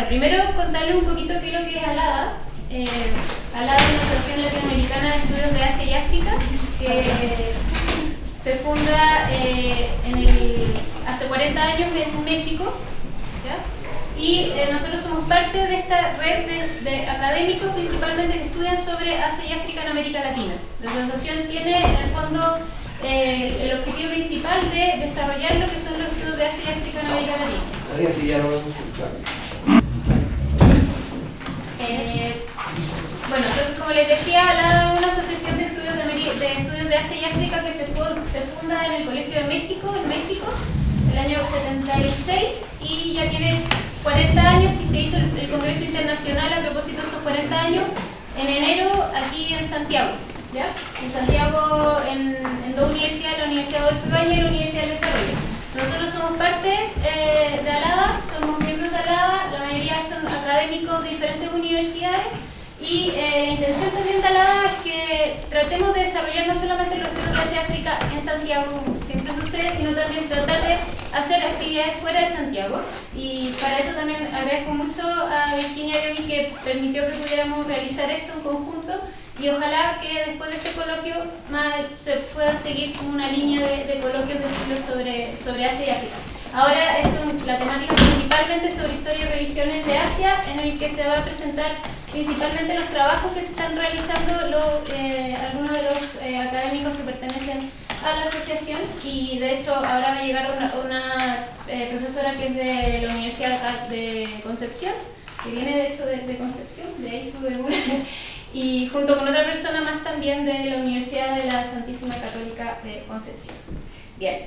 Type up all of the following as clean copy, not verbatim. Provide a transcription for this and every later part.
Bueno, primero contarles un poquito qué es lo que es ALADA. ALADA es una asociación latinoamericana de estudios de Asia y África que se funda hace 40 años en México, ¿ya? Y nosotros somos parte de esta red de académicos principalmente que estudian sobre Asia y África en América Latina. La asociación tiene en el fondo el objetivo principal de desarrollar lo que son los estudios de Asia y África en América Latina. Bueno, entonces como les decía, ALADA es una asociación de estudios de Asia y África que se funda en el Colegio de México, en México, el año 76, y ya tiene 40 años y se hizo el Congreso Internacional a propósito de estos 40 años en enero aquí en Santiago, ¿ya? En Santiago, en dos universidades, la Universidad Adolfo Ibáñez y la Universidad del Desarrollo. Nosotros somos parte de ALADA, somos miembros de ALADA, la mayoría son académicos de diferentes universidades. Y la intención también de ALADA es que tratemos de desarrollar no solamente los estudios de Asia y África en Santiago, como siempre sucede, sino también tratar de hacer actividades fuera de Santiago. Y para eso también agradezco mucho a Virginia y a mí que permitió que pudiéramos realizar esto en conjunto, y ojalá que después de este coloquio se pueda seguir con una línea de coloquios de estudios sobre Asia y África. Ahora la temática principalmente sobre historia y religiones de Asia, en el que se va a presentar principalmente los trabajos que se están realizando algunos de los académicos que pertenecen a la asociación, y de hecho ahora va a llegar una profesora que es de la Universidad de Concepción, que viene de hecho de Concepción, de ahí sube una, y junto con otra persona más también de la Universidad de la Santísima Católica de Concepción. Bien,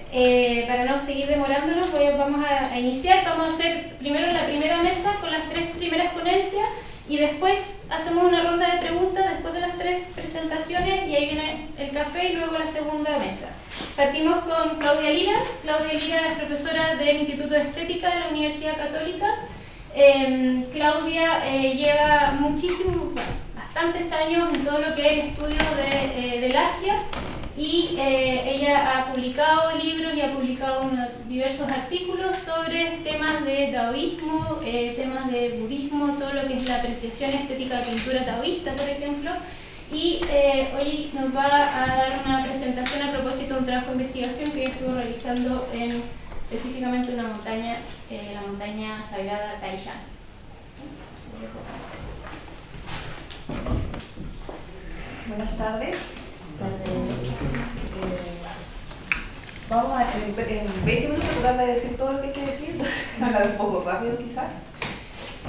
para no seguir demorándonos, vamos a iniciar. Vamos a hacer primero la primera mesa con las 3 primeras ponencias y después hacemos una ronda de preguntas después de las 3 presentaciones, y ahí viene el café y luego la segunda mesa. Partimos con Claudia Lira. Claudia Lira es profesora del Instituto de Estética de la Universidad Católica. Claudia lleva bastantes años en todo lo que es el estudio del Asia, y ella ha publicado libros y ha publicado diversos artículos sobre temas de taoísmo, temas de budismo, todo lo que es la apreciación estética de pintura taoísta, por ejemplo, y hoy nos va a dar una presentación a propósito de un trabajo de investigación que ella estuvo realizando específicamente en una montaña, la montaña sagrada Taishan. Buenas tardes. Vamos a en 20 minutos tratar de decir todo lo que hay que decir, hablar un poco rápido quizás.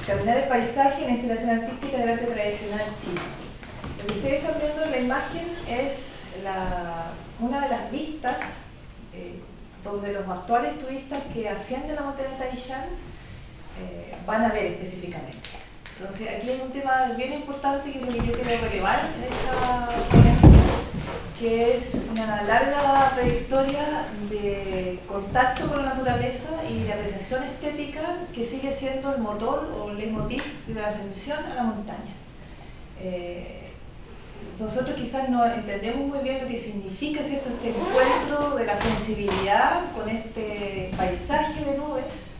Caminar el paisaje en la inspiración artística del arte tradicional chino. Lo que ustedes están viendo en la imagen es una de las vistas donde los actuales turistas que ascienden a la montaña Taishan van a ver específicamente. Entonces aquí hay un tema bien importante que yo quiero relevar en esta ponencia, que es una larga trayectoria de contacto con la naturaleza y de apreciación estética que sigue siendo el motor o el leitmotiv de la ascensión a la montaña. Nosotros quizás no entendemos muy bien lo que significa, ¿cierto?, este encuentro de la sensibilidad con este paisaje de nubes,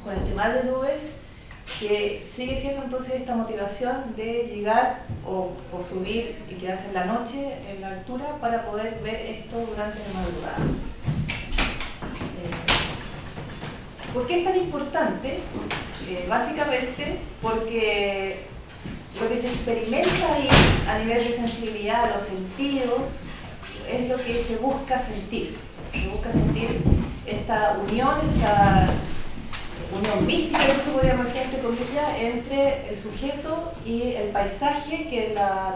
con este mar de nubes, que sigue siendo entonces esta motivación de llegar o subir y quedarse en la noche en la altura para poder ver esto durante la madrugada. ¿Por qué es tan importante? Básicamente porque lo que se experimenta ahí a nivel de sensibilidad a los sentidos es lo que se busca sentir. Se busca sentir esta unión, unión mística, que se podría decir entre comillas, entre el sujeto y el paisaje, que en la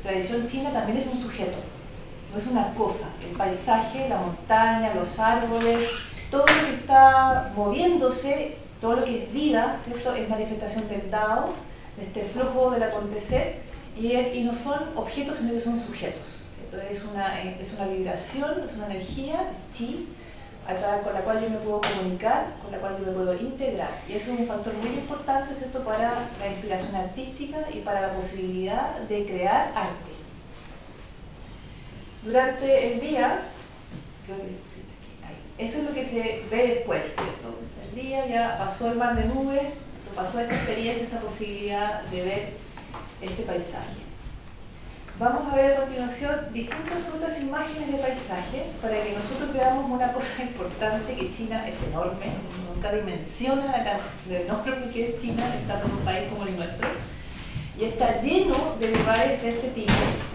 tradición china también es un sujeto, no es una cosa. El paisaje, la montaña, los árboles, todo lo que está moviéndose, todo lo que es vida, ¿cierto?, es manifestación del Tao, de este flujo del acontecer, y no son objetos, sino que son sujetos. Es una vibración, es una energía, es chi, con la cual yo me puedo comunicar, con la cual yo me puedo integrar. Y eso es un factor muy importante, ¿cierto?, para la inspiración artística y para la posibilidad de crear arte. Durante el día, eso es lo que se ve después, ¿cierto? El día ya pasó el mar de nubes, pasó esta experiencia, esta posibilidad de ver este paisaje. Vamos a ver a continuación distintas otras imágenes de paisaje para que nosotros veamos una cosa importante, que China es enorme, nunca dimensiona lo enorme que es China, estando en un país como el nuestro, y está lleno de lugares de este tipo,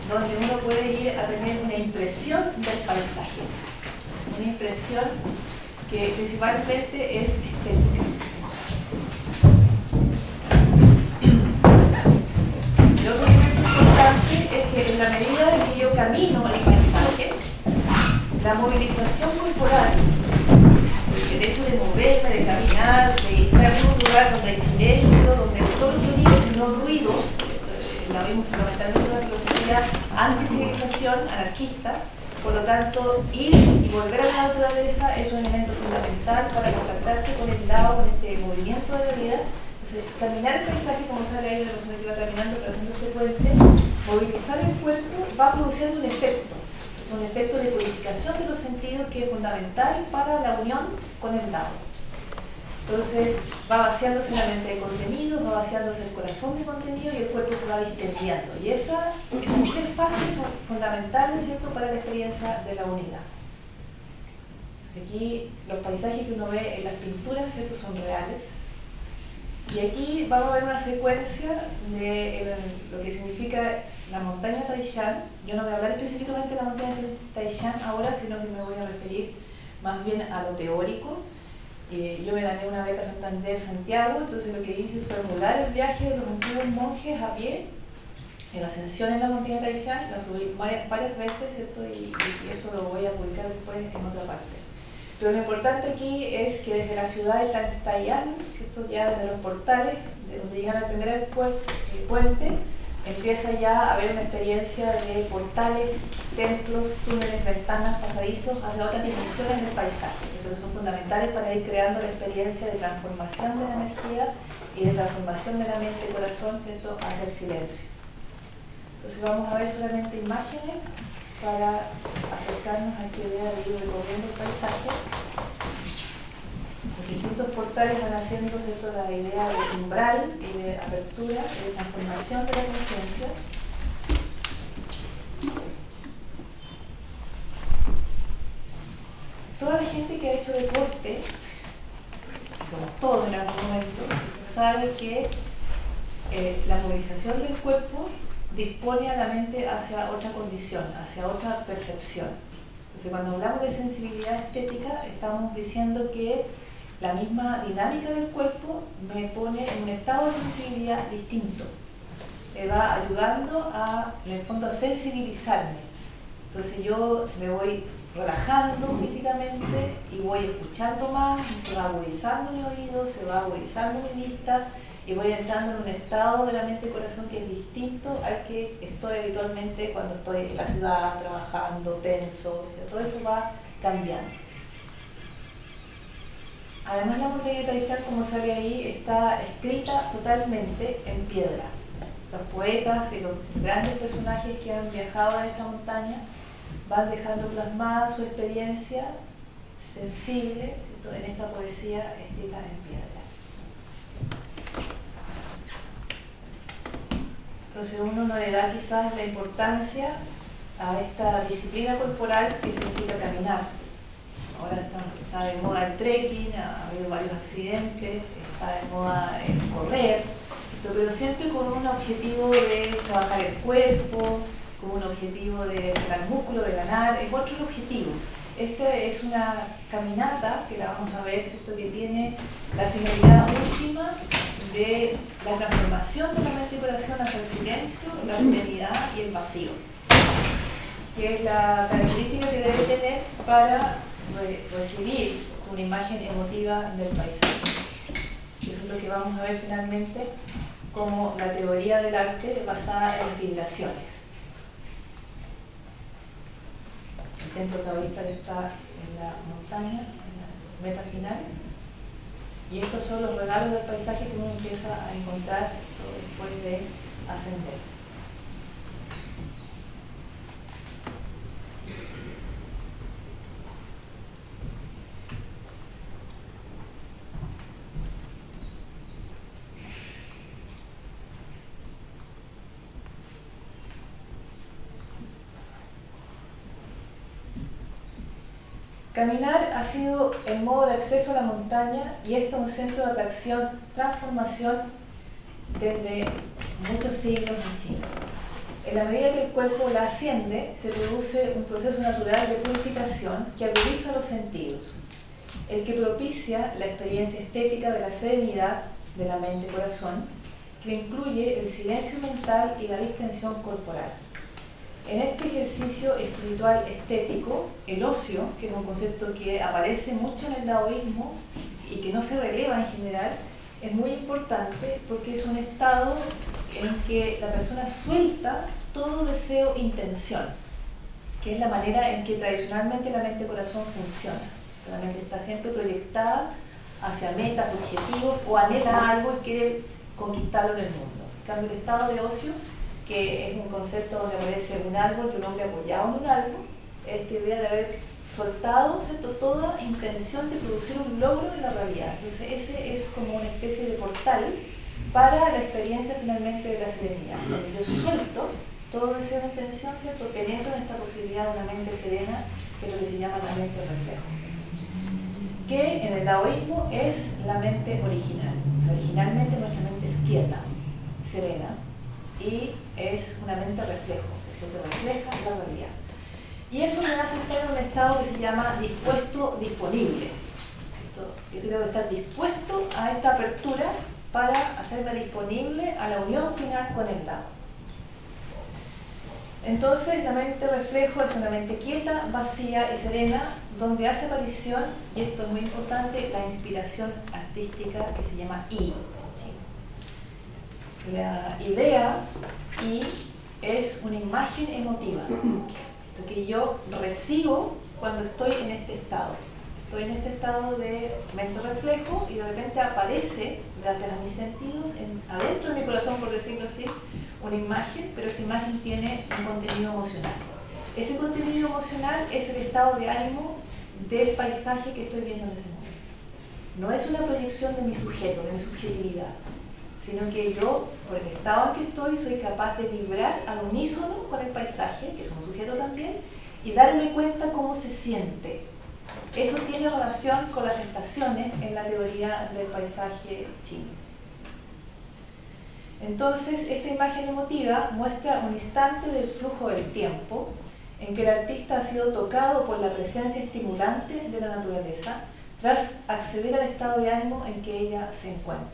donde uno puede ir a tener una impresión del paisaje, una impresión que principalmente es estética. Lo otro importante es que en la medida en que yo camino el paisaje, la movilización corporal, el hecho de moverme, de caminar, de estar en un lugar donde hay silencio, donde no solo sonidos y no ruidos, la vimos fundamentalmente en una filosofía anti-civilización, anarquista. Por lo tanto, ir y volver a la naturaleza es un elemento fundamental para contactarse con el lado, con este movimiento de la vida. Entonces, caminar el paisaje, como sale ahí la persona que va caminando, haciendo este puente, movilizar el cuerpo va produciendo un efecto de purificación de los sentidos que es fundamental para la unión con el lado. Entonces, va vaciándose la mente de contenido, va vaciándose el corazón de contenido y el cuerpo se va distendiendo. Y esas tres fases son fundamentales, ¿cierto?, para la experiencia de la unidad. Entonces, aquí los paisajes que uno ve en las pinturas, ¿cierto?, son reales. Y aquí vamos a ver una secuencia de lo que significa la montaña Taishan. Yo no voy a hablar específicamente de la montaña Taishan ahora, sino que me voy a referir más bien a lo teórico. Yo me gané una beca Santander Santiago, entonces lo que hice fue emular el viaje de los antiguos monjes a pie en la ascensión en la montaña Taishan. La subí varias veces, ¿cierto? Y eso lo voy a publicar después en otra parte. Pero lo importante aquí es que desde la ciudad de Taiyán, ¿cierto?, ya desde los portales, de donde llegan al primer puente, empieza ya a haber una experiencia de portales, templos, túneles, ventanas, pasadizos hacia otras dimensiones del paisaje, que son fundamentales para ir creando la experiencia de transformación de la energía y de transformación de la mente y corazón, ¿cierto?, hacia el silencio. Entonces vamos a ver solamente imágenes para acercarnos a esta idea de ir recorriendo el paisaje. Los distintos portales van haciendo, ¿cierto?, la idea de umbral y de apertura y de transformación de la conciencia. Toda la gente que ha hecho deporte, somos todos en algún momento, sabe que la movilización del cuerpo dispone a la mente hacia otra condición, hacia otra percepción. Entonces, cuando hablamos de sensibilidad estética, estamos diciendo que la misma dinámica del cuerpo me pone en un estado de sensibilidad distinto. Me va ayudando en el fondo, a sensibilizarme. Entonces yo me voy relajando físicamente y voy escuchando más, se va agudizando mi oído, se va agudizando mi vista y voy entrando en un estado de la mente y corazón que es distinto al que estoy habitualmente cuando estoy en la ciudad, trabajando, tenso, o sea, todo eso va cambiando. Además, la montaña Taishan, como sale ahí, está escrita totalmente en piedra. Los poetas y los grandes personajes que han viajado en esta montaña van dejando plasmada su experiencia sensible, ¿cierto?, en esta poesía escrita en piedra. Entonces uno no le da quizás la importancia a esta disciplina corporal que significa caminar. Ahora está de moda el trekking, ha habido varios accidentes, está de moda el correr, pero siempre con un objetivo de trabajar el cuerpo, con un objetivo de sacar músculo, de ganar, es otro objetivo. Esta es una caminata que la vamos a ver, ¿cierto?, que tiene la finalidad última de la transformación de la mente y corazón hacia el silencio, la serenidad y el vacío, que es la característica que debe tener para recibir una imagen emotiva del paisaje. Eso es lo que vamos a ver finalmente como la teoría del arte basada en las vibraciones. El templo taoísta está en la montaña, en la meta final, y estos son los regalos del paisaje que uno empieza a encontrar después de ascender. Caminar ha sido el modo de acceso a la montaña y este es un centro de atracción, transformación desde muchos siglos en China. En la medida que el cuerpo la asciende, se produce un proceso natural de purificación que agudiza los sentidos, el que propicia la experiencia estética de la serenidad de la mente-corazón, que incluye el silencio mental y la distensión corporal. En este ejercicio espiritual estético, el ocio, que es un concepto que aparece mucho en el taoísmo y que no se releva en general, es muy importante porque es un estado en que la persona suelta todo deseo e intención, que es la manera en que tradicionalmente la mente-corazón funciona. La mente está siempre proyectada hacia metas, objetivos o anhela algo y quiere conquistarlo en el mundo. En cambio, el estado de ocio, que es un concepto donde aparece un árbol y un hombre apoyado en un árbol, es esta idea de haber soltado, ¿cierto?, toda intención de producir un logro en la realidad. Entonces ese es como una especie de portal para la experiencia finalmente de la serenidad. Cuando yo suelto todo deseo de intención, ¿cierto?, penetro en esta posibilidad de una mente serena, que es lo que se llama la mente reflejo, que en el taoísmo es la mente original. O sea, originalmente nuestra mente es quieta, serena, y es una mente reflejo, ¿cierto?, que refleja la realidad. Y eso me hace estar en un estado que se llama dispuesto, disponible, ¿cierto? Yo tengo que estar dispuesto a esta apertura para hacerme disponible a la unión final con el Tao. Entonces, la mente reflejo es una mente quieta, vacía y serena, donde hace aparición, y esto es muy importante, la inspiración artística que se llama I. La idea I es una imagen emotiva, lo que yo recibo cuando estoy en este estado. Estoy en este estado de mente reflejo y de repente aparece, gracias a mis sentidos, adentro de mi corazón, por decirlo así, una imagen, pero esta imagen tiene un contenido emocional. Ese contenido emocional es el estado de ánimo del paisaje que estoy viendo en ese momento. No es una proyección de mi sujeto, de mi subjetividad, sino que yo, por el estado en que estoy, soy capaz de vibrar al unísono con el paisaje, que es un sujeto también, y darme cuenta cómo se siente. Eso tiene relación con las estaciones en la teoría del paisaje chino. Entonces, esta imagen emotiva muestra un instante del flujo del tiempo en que el artista ha sido tocado por la presencia estimulante de la naturaleza tras acceder al estado de ánimo en que ella se encuentra.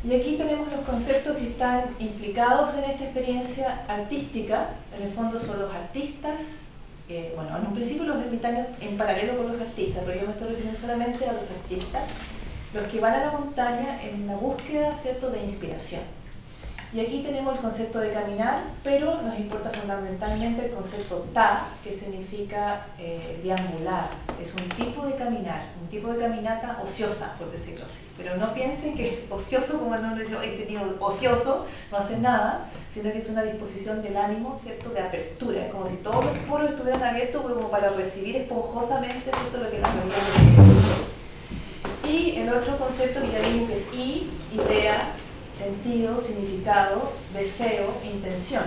Y aquí tenemos los conceptos que están implicados en esta experiencia artística. En el fondo son los artistas, bueno, en un principio los ermitaños en paralelo con los artistas, pero yo me estoy refiriendo solamente a los artistas, los que van a la montaña en la búsqueda, ¿cierto?, de inspiración. Y aquí tenemos el concepto de caminar, pero nos importa fundamentalmente el concepto ta, que significa deambular. Es un tipo de caminar, un tipo de caminata ociosa, por decirlo así. Pero no piensen que es ocioso como cuando uno dice, este tío ocioso, no hace nada, sino que es una disposición del ánimo, ¿cierto?, de apertura. Es como si todos los poros estuvieran abiertos como para recibir esponjosamente, ¿cierto?, lo que la realidad necesita. Y el otro concepto que ya vimos que es idea, sentido, significado, deseo e intención.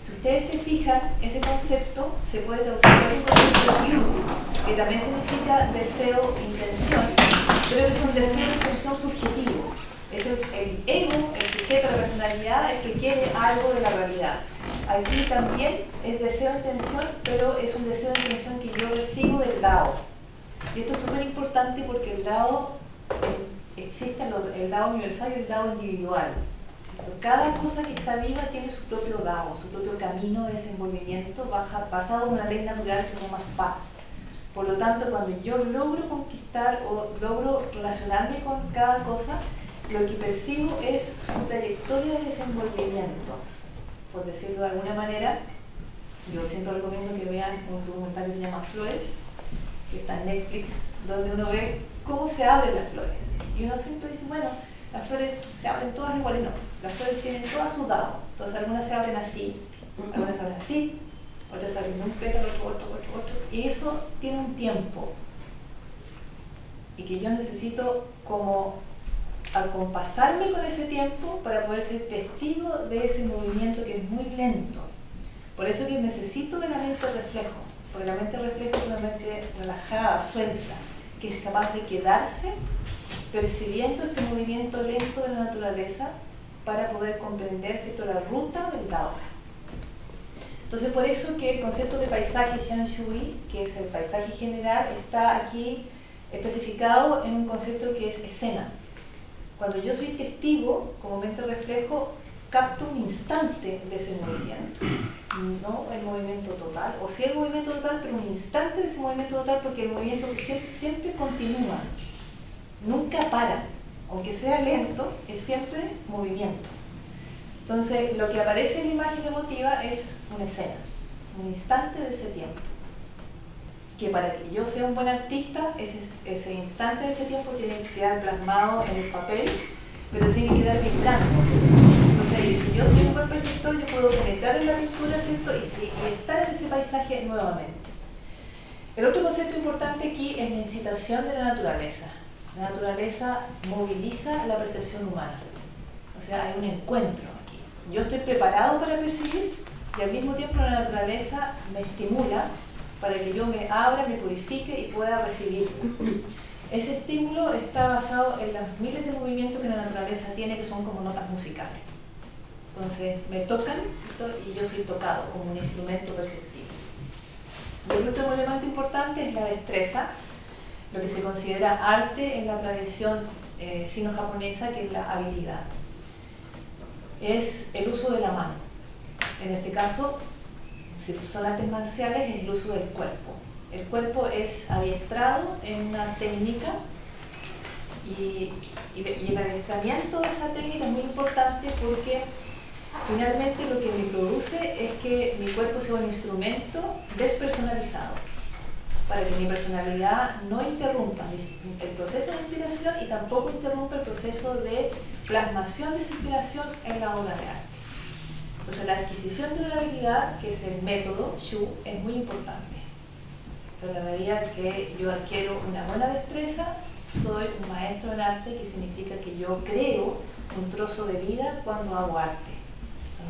Si ustedes se fijan, ese concepto se puede traducir por un concepto de yu, que también significa deseo e intención, pero es un deseo e intención subjetivo. Ese es el ego, el sujeto, la personalidad, el que quiere algo de la realidad. Aquí también es deseo e intención, pero es un deseo e intención que yo recibo del Tao. Y esto es súper importante porque el Tao existe el Tao universal y el Tao individual. Cada cosa que está viva tiene su propio Tao, su propio camino de desenvolvimiento basado en una ley natural que se llama Fa. Por lo tanto, cuando yo logro conquistar o logro relacionarme con cada cosa, lo que percibo es su trayectoria de desenvolvimiento. Por decirlo de alguna manera, yo siempre recomiendo que vean un documental que se llama Flores, que está en Netflix, donde uno ve cómo se abren las flores. Y uno siempre dice, bueno, las flores se abren todas iguales, no. Las flores tienen todas su dado. Entonces algunas se abren así, algunas se abren así, otras se abren un pétalo, otro. Y eso tiene un tiempo. Y que yo necesito como acompasarme con ese tiempo para poder ser testigo de ese movimiento que es muy lento. Por eso que necesito de la mente reflejo, porque la mente reflejo es una mente relajada, suelta, que es capaz de quedarse percibiendo este movimiento lento de la naturaleza para poder comprender, ¿cierto?, la ruta del Dao. Entonces, por eso que el concepto de paisaje Shan Shui, que es el paisaje general, está aquí especificado en un concepto que es escena. Cuando yo soy testigo, como mente reflejo, capto un instante de ese movimiento, no el movimiento total, o sí el movimiento total, pero un instante de ese movimiento total, porque el movimiento siempre continúa, nunca para, aunque sea lento, es siempre movimiento. Entonces, lo que aparece en la imagen emotiva es una escena, un instante de ese tiempo. Que para que yo sea un buen artista, ese instante de ese tiempo tiene que quedar plasmado en el papel, pero tiene que quedar vibrando. Entonces, si yo soy un buen perceptor, yo puedo penetrar en la pintura, ¿cierto?, y estar en ese paisaje nuevamente. El otro concepto importante aquí es la incitación de la naturaleza. La naturaleza moviliza la percepción humana. O sea, hay un encuentro aquí. Yo estoy preparado para percibir y al mismo tiempo la naturaleza me estimula para que yo me abra, me purifique y pueda recibir. Ese estímulo está basado en los miles de movimientos que la naturaleza tiene, que son como notas musicales. Entonces me tocan, ¿cierto?, y yo soy tocado como un instrumento perceptivo. Y el otro elemento importante es la destreza, lo que se considera arte en la tradición sino-japonesa, que es la habilidad. Es el uso de la mano. En este caso, si son artes marciales, es el uso del cuerpo. El cuerpo es adiestrado en una técnica y el adiestramiento de esa técnica es muy importante porque finalmente lo que me produce es que mi cuerpo sea un instrumento despersonalizado, para que mi personalidad no interrumpa el proceso de inspiración y tampoco interrumpa el proceso de plasmación de esa inspiración en la obra de arte. Entonces la adquisición de una habilidad, que es el método Shu, es muy importante. Entonces, a la medida que yo adquiero una buena destreza, soy un maestro en arte, que significa que yo creo un trozo de vida cuando hago arte.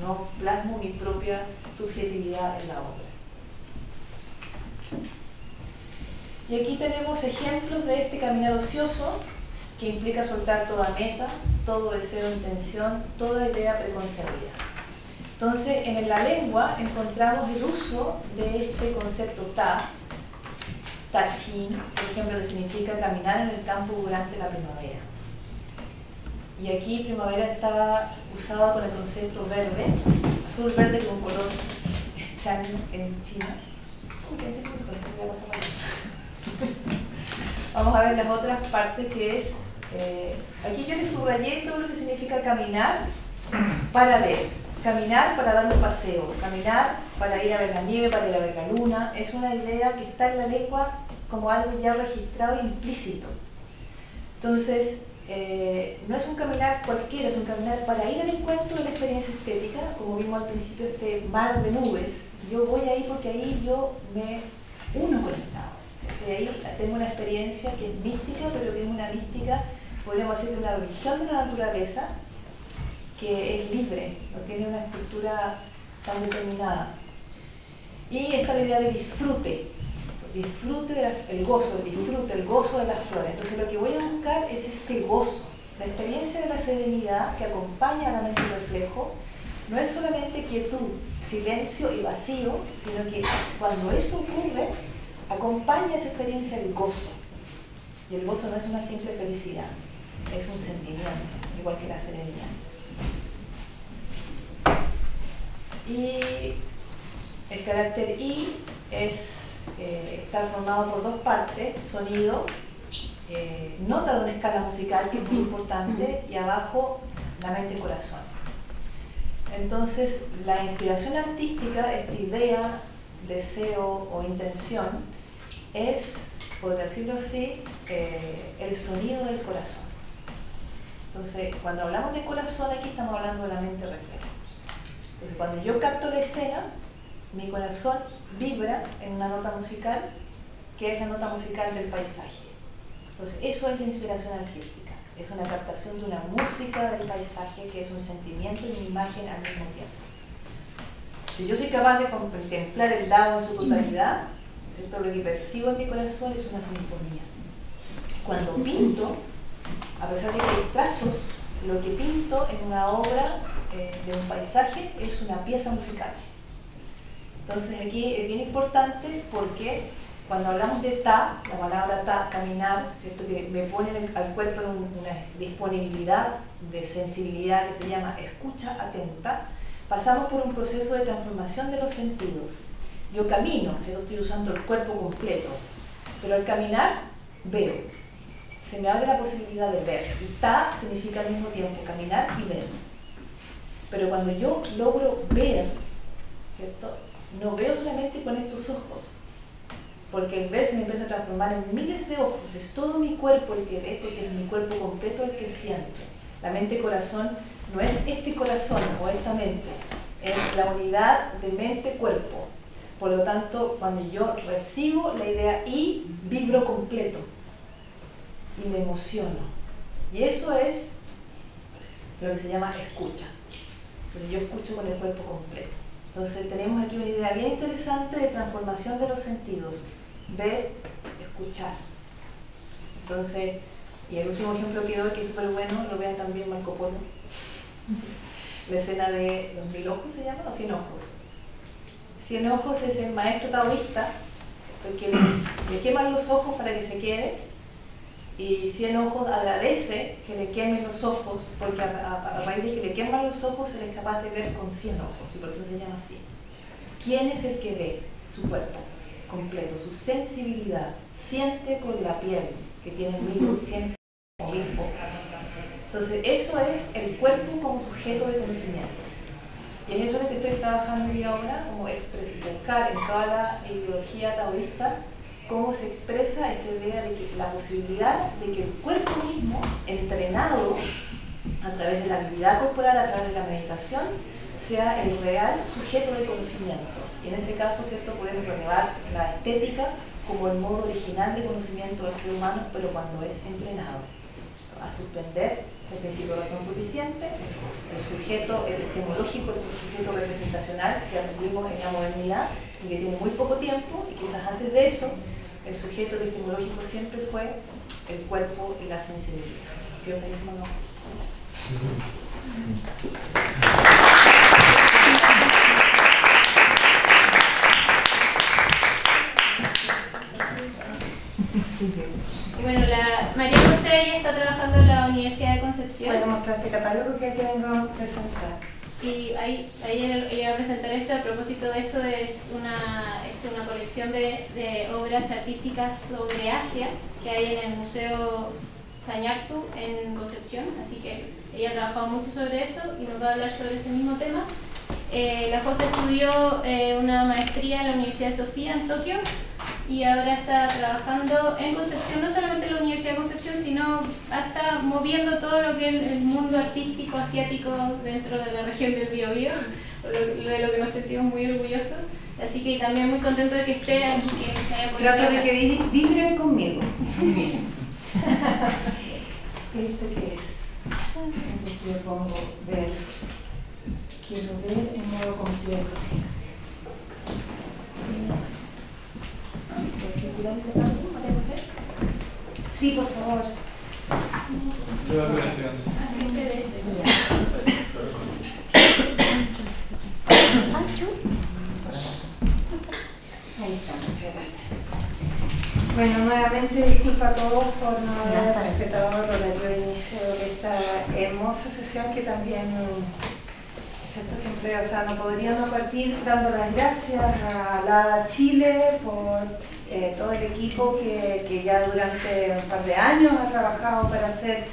No plasmo mi propia subjetividad en la obra. Y aquí tenemos ejemplos de este caminar ocioso, que implica soltar toda meta, todo deseo, intención, toda idea preconcebida. Entonces, en la lengua encontramos el uso de este concepto tachin, por ejemplo, que significa caminar en el campo durante la primavera. Y aquí primavera está usado con el concepto verde, azul verde con color extraño en China. Vamos a ver las otras partes, que es, aquí yo les subrayé todo lo que significa caminar para ver, caminar para dar un paseo, caminar para ir a ver la nieve, para ir a ver la luna. Es una idea que está en la lengua como algo ya registrado e implícito. Entonces, no es un caminar cualquiera, es un caminar para ir al encuentro de la experiencia estética, como vimos al principio, este mar de nubes. Yo voy ahí porque ahí yo me uno conectado. De ahí tengo una experiencia que es mística, pero que es una mística, podríamos decir, de una religión de la naturaleza, que es libre, no tiene una estructura tan determinada. Y esta es la idea de disfrute el gozo, el gozo de las flores. Entonces lo que voy a buscar es este gozo, la experiencia de la serenidad que acompaña a la mente reflejo. No es solamente quietud, silencio y vacío, sino que cuando eso ocurre, acompaña esa experiencia el gozo. Y el gozo no es una simple felicidad, es un sentimiento, igual que la serenidad. Y el carácter I está formado por dos partes: sonido, nota de una escala musical, que es muy importante, y abajo la mente-corazón. Entonces, la inspiración artística, esta idea, deseo o intención, es, por decirlo así, el sonido del corazón. Entonces, cuando hablamos de corazón, aquí estamos hablando de la mente reflejo. Entonces, cuando yo capto la escena, mi corazón vibra en una nota musical, que es la nota musical del paisaje. Entonces, eso es la inspiración artística. Es una captación de una música del paisaje, que es un sentimiento y una imagen al mismo tiempo. Si yo soy capaz de contemplar el Dao en su totalidad, ¿cierto? Lo que percibo en mi corazón es una sinfonía. Cuando pinto, a pesar de que hay trazos, lo que pinto en una obra de un paisaje es una pieza musical. Entonces aquí es bien importante porque cuando hablamos de ta, la palabra ta, caminar, ¿cierto? Que me pone al cuerpo una disponibilidad de sensibilidad que se llama escucha atenta, pasamos por un proceso de transformación de los sentidos. Yo camino, ¿cierto? Estoy usando el cuerpo completo, pero al caminar veo. Se me abre la posibilidad de ver. Y ta significa al mismo tiempo caminar y ver. Pero cuando yo logro ver, ¿cierto? No veo solamente con estos ojos, porque el ver se me empieza a transformar en miles de ojos. Es todo mi cuerpo el que ve, porque es mi cuerpo completo el que siente. La mente-corazón no es este corazón o esta mente, es la unidad de mente-cuerpo. Por lo tanto, cuando yo recibo la idea y vibro completo y me emociono. Y eso es lo que se llama escucha. Entonces yo escucho con el cuerpo completo. Entonces tenemos aquí una idea bien interesante de transformación de los sentidos. Ver, escuchar. Entonces, y el último ejemplo que doy, que es súper bueno, lo vean también Marco Polo. La escena de los 1000 ojos se llama, o 100 ojos. 100 ojos es el maestro taoísta, que le queman los ojos para que se quede, y 100 ojos agradece que le quemen los ojos, porque a raíz de que le queman los ojos, él es capaz de ver con 100 ojos, y por eso se llama así. ¿Quién es el que ve su cuerpo completo, su sensibilidad? Siente con la piel, que tiene 1100 o 1000 ojos. Entonces, eso es el cuerpo como sujeto de conocimiento. Y es eso lo que estoy trabajando yo ahora, como buscar en toda la ideología taoísta cómo se expresa esta idea de que la posibilidad de que el cuerpo mismo, entrenado a través de la habilidad corporal, a través de la meditación, sea el real sujeto de conocimiento. Y en ese caso, ¿cierto?, podemos relevar la estética como el modo original de conocimiento del ser humano, pero cuando es entrenado a suspender el principio de razón suficiente, el sujeto epistemológico, el sujeto representacional que aprendimos en la modernidad y que tiene muy poco tiempo, y quizás antes de eso, el sujeto epistemológico siempre fue el cuerpo y la sensibilidad. Creo que es no. Y bueno, la María José ella está trabajando en la Universidad de Concepción. Voy a mostrar este catálogo que aquí vengo a presentar. Y ahí ella va a presentar esto. A propósito de esto, es una colección de obras artísticas sobre Asia que hay en el Museo Sañartu en Concepción, así que ella ha trabajado mucho sobre eso y nos va a hablar sobre este mismo tema. La José estudió una maestría en la Universidad de Sofía en Tokio y ahora está trabajando en Concepción, no solamente en la Universidad de Concepción, sino hasta moviendo todo lo que es el mundo artístico asiático dentro de la región del Biobío, de lo que nos sentimos muy orgullosos. Así que también muy contento de que esté aquí, que haya podido. Trato de que vibren conmigo. Muy bien. ¿Esto qué es? Entonces yo pongo ver. Quiero ver en modo completo. Sí, por favor. Yo hago la fianza. Ahí está, muchas gracias. Bueno, nuevamente disculpa a todos por no haber respetado el horario de inicio de esta hermosa sesión que también, ¿cierto? Siempre, o sea, no podría no partir dando las gracias a la Chile por todo el equipo que ya durante un par de años ha trabajado para hacer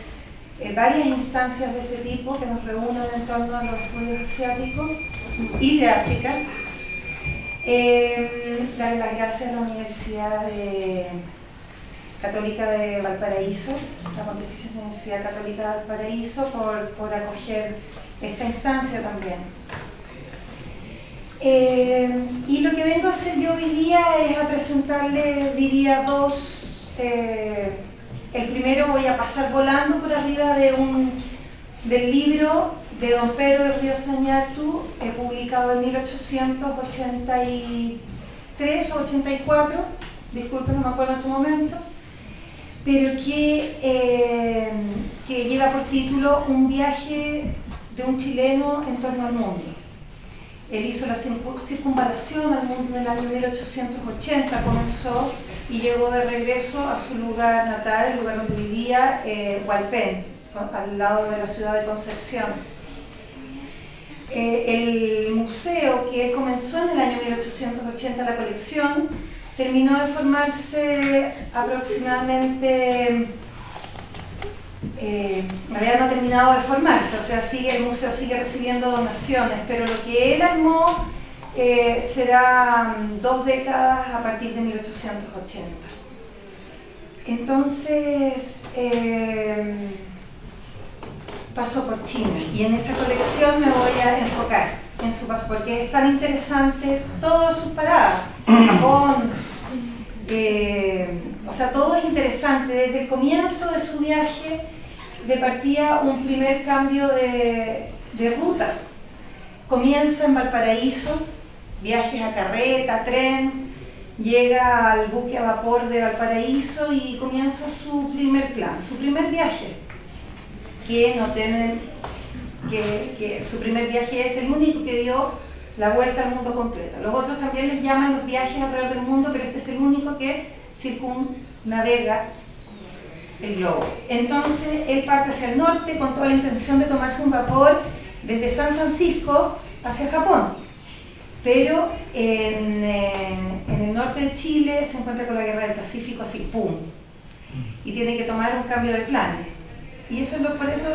varias instancias de este tipo que nos reúnen en torno a los estudios asiáticos y de África. Darle las gracias a la Universidad Católica de Valparaíso, la Pontificia Universidad Católica de Valparaíso, por acoger esta instancia también. Y lo que vengo a hacer yo hoy día es a presentarles, diría, dos. El primero voy a pasar volando por arriba del libro de don Pedro de Ríos Añartu, publicado en 1883 o 84, disculpen, no me acuerdo en qué momento, pero que lleva por título Un viaje de un chileno en torno al mundo. Él hizo la circunvalación al mundo en el año 1880, comenzó y llegó de regreso a su lugar natal, el lugar donde vivía, Hualpén, al lado de la ciudad de Concepción. El museo, que comenzó en el año 1880 la colección, terminó de formarse aproximadamente, en realidad no ha terminado de formarse, o sea, el museo sigue recibiendo donaciones, pero lo que él armó serán 2 décadas a partir de 1880. Entonces, pasó por China y en esa colección me voy a enfocar en su paso, porque es tan interesante todas sus paradas. Japón, o sea, todo es interesante. Desde el comienzo de su viaje de partida un primer cambio de ruta. Comienza en Valparaíso, viajes a carreta, tren, llega al buque a vapor de Valparaíso y comienza su primer plan, su primer viaje, que su primer viaje es el único que dio la vuelta al mundo completo. Los otros también les llaman los viajes alrededor del mundo, pero este es el único que circunnavega el globo. Entonces él parte hacia el norte con toda la intención de tomarse un vapor desde San Francisco hacia Japón, pero en el norte de Chile se encuentra con la guerra del Pacífico, así ¡pum! Y tiene que tomar un cambio de planes. Y eso por eso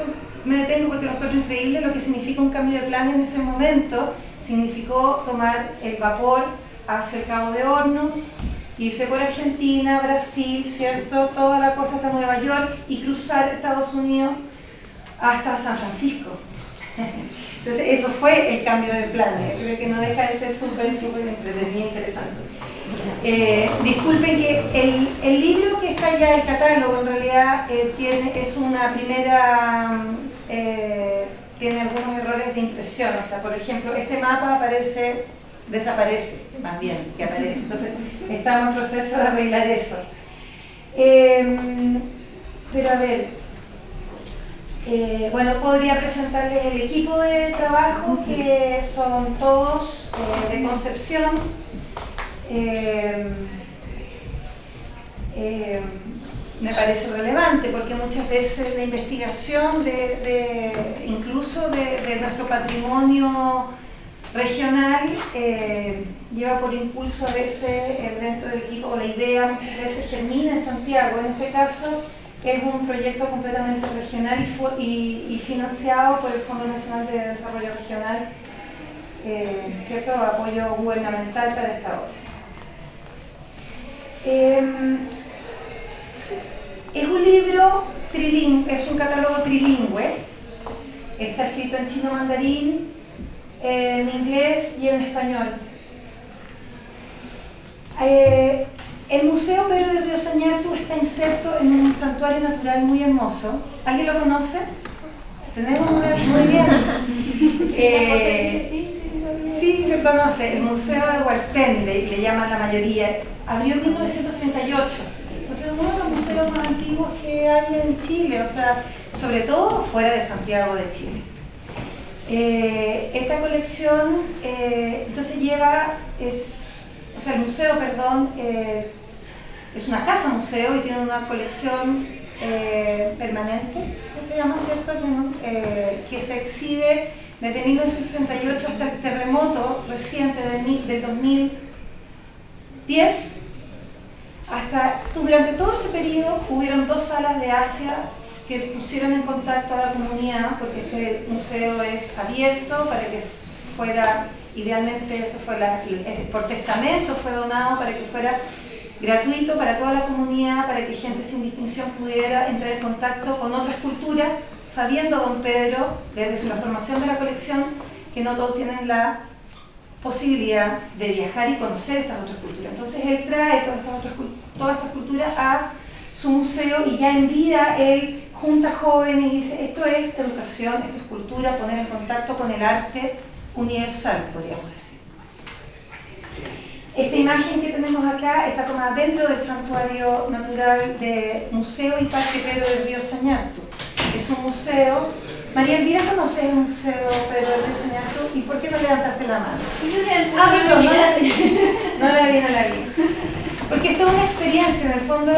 me detengo, porque lo encuentro increíble lo que significa un cambio de planes en ese momento. Significó tomar el vapor hacia el Cabo de Hornos, irse por Argentina, Brasil, ¿cierto? Toda la costa hasta Nueva York y cruzar Estados Unidos hasta San Francisco. Entonces eso fue el cambio de planes. Creo que no deja de ser súper entretenido e interesante. Disculpen que el libro que está ya, el catálogo, en realidad es una primera, tiene algunos errores de impresión. O sea, por ejemplo, este mapa desaparece, más bien, que aparece. Entonces, estamos en proceso de arreglar eso. Pero a ver, bueno, podría presentarles el equipo de trabajo, que son todos de Concepción. Me parece relevante porque muchas veces la investigación incluso de nuestro patrimonio regional lleva por impulso a veces dentro del equipo, o la idea muchas veces germina en Santiago. En este caso es un proyecto completamente regional y financiado por el Fondo Nacional de Desarrollo Regional, ¿cierto? Apoyo gubernamental para esta obra. Es un libro trilingüe, es un catálogo trilingüe. Está escrito en chino mandarín, en inglés y en español. El Museo Pedro de Ríos Añartu está inserto en un santuario natural muy hermoso. ¿Alguien lo conoce? Tenemos muy bien. Sí, lo conoce. El Museo de Hualpén, le llaman la mayoría. Abrió en 1938. Entonces es uno de los museos más antiguos que hay en Chile, o sea, sobre todo fuera de Santiago de Chile. Esta colección, entonces el museo, perdón, es una casa museo y tiene una colección permanente, que se llama, ¿cierto? Que se exhibe desde 1938 hasta el terremoto reciente del 2010. Durante todo ese periodo hubieron 2 salas de Asia que pusieron en contacto a la comunidad, porque este museo es abierto para que fuera, idealmente eso fue por testamento, fue donado para que fuera gratuito para toda la comunidad, para que gente sin distinción pudiera entrar en contacto con otras culturas, sabiendo don Pedro, desde la formación de la colección, que no todos tienen la posibilidad de viajar y conocer estas otras culturas. Entonces él trae todas estas culturas a su museo y ya en vida él junta jóvenes y dice, esto es educación, esto es cultura, poner en contacto con el arte universal, podríamos decir. Esta imagen que tenemos acá está tomada dentro del santuario natural de Museo y Parque Pedro del Río Sañartu. Es un museo. María Elvira, ¿conoces el Museo Pedro del Río Sañartu? ¿Y por qué no levantaste la mano? Perdón, no la vi. Porque es toda una experiencia, en el fondo,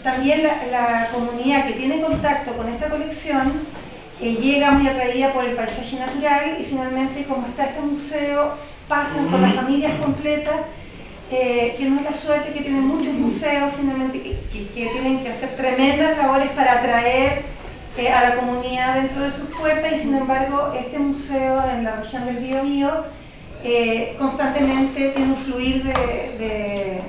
también la comunidad que tiene contacto con esta colección llega muy atraída por el paisaje natural y finalmente, como está este museo, pasan con las familias completas, que no es la suerte que tienen muchos museos finalmente que tienen que hacer tremendas labores para atraer a la comunidad dentro de sus puertas, y sin embargo este museo en la región del Biobío constantemente tiene un fluir de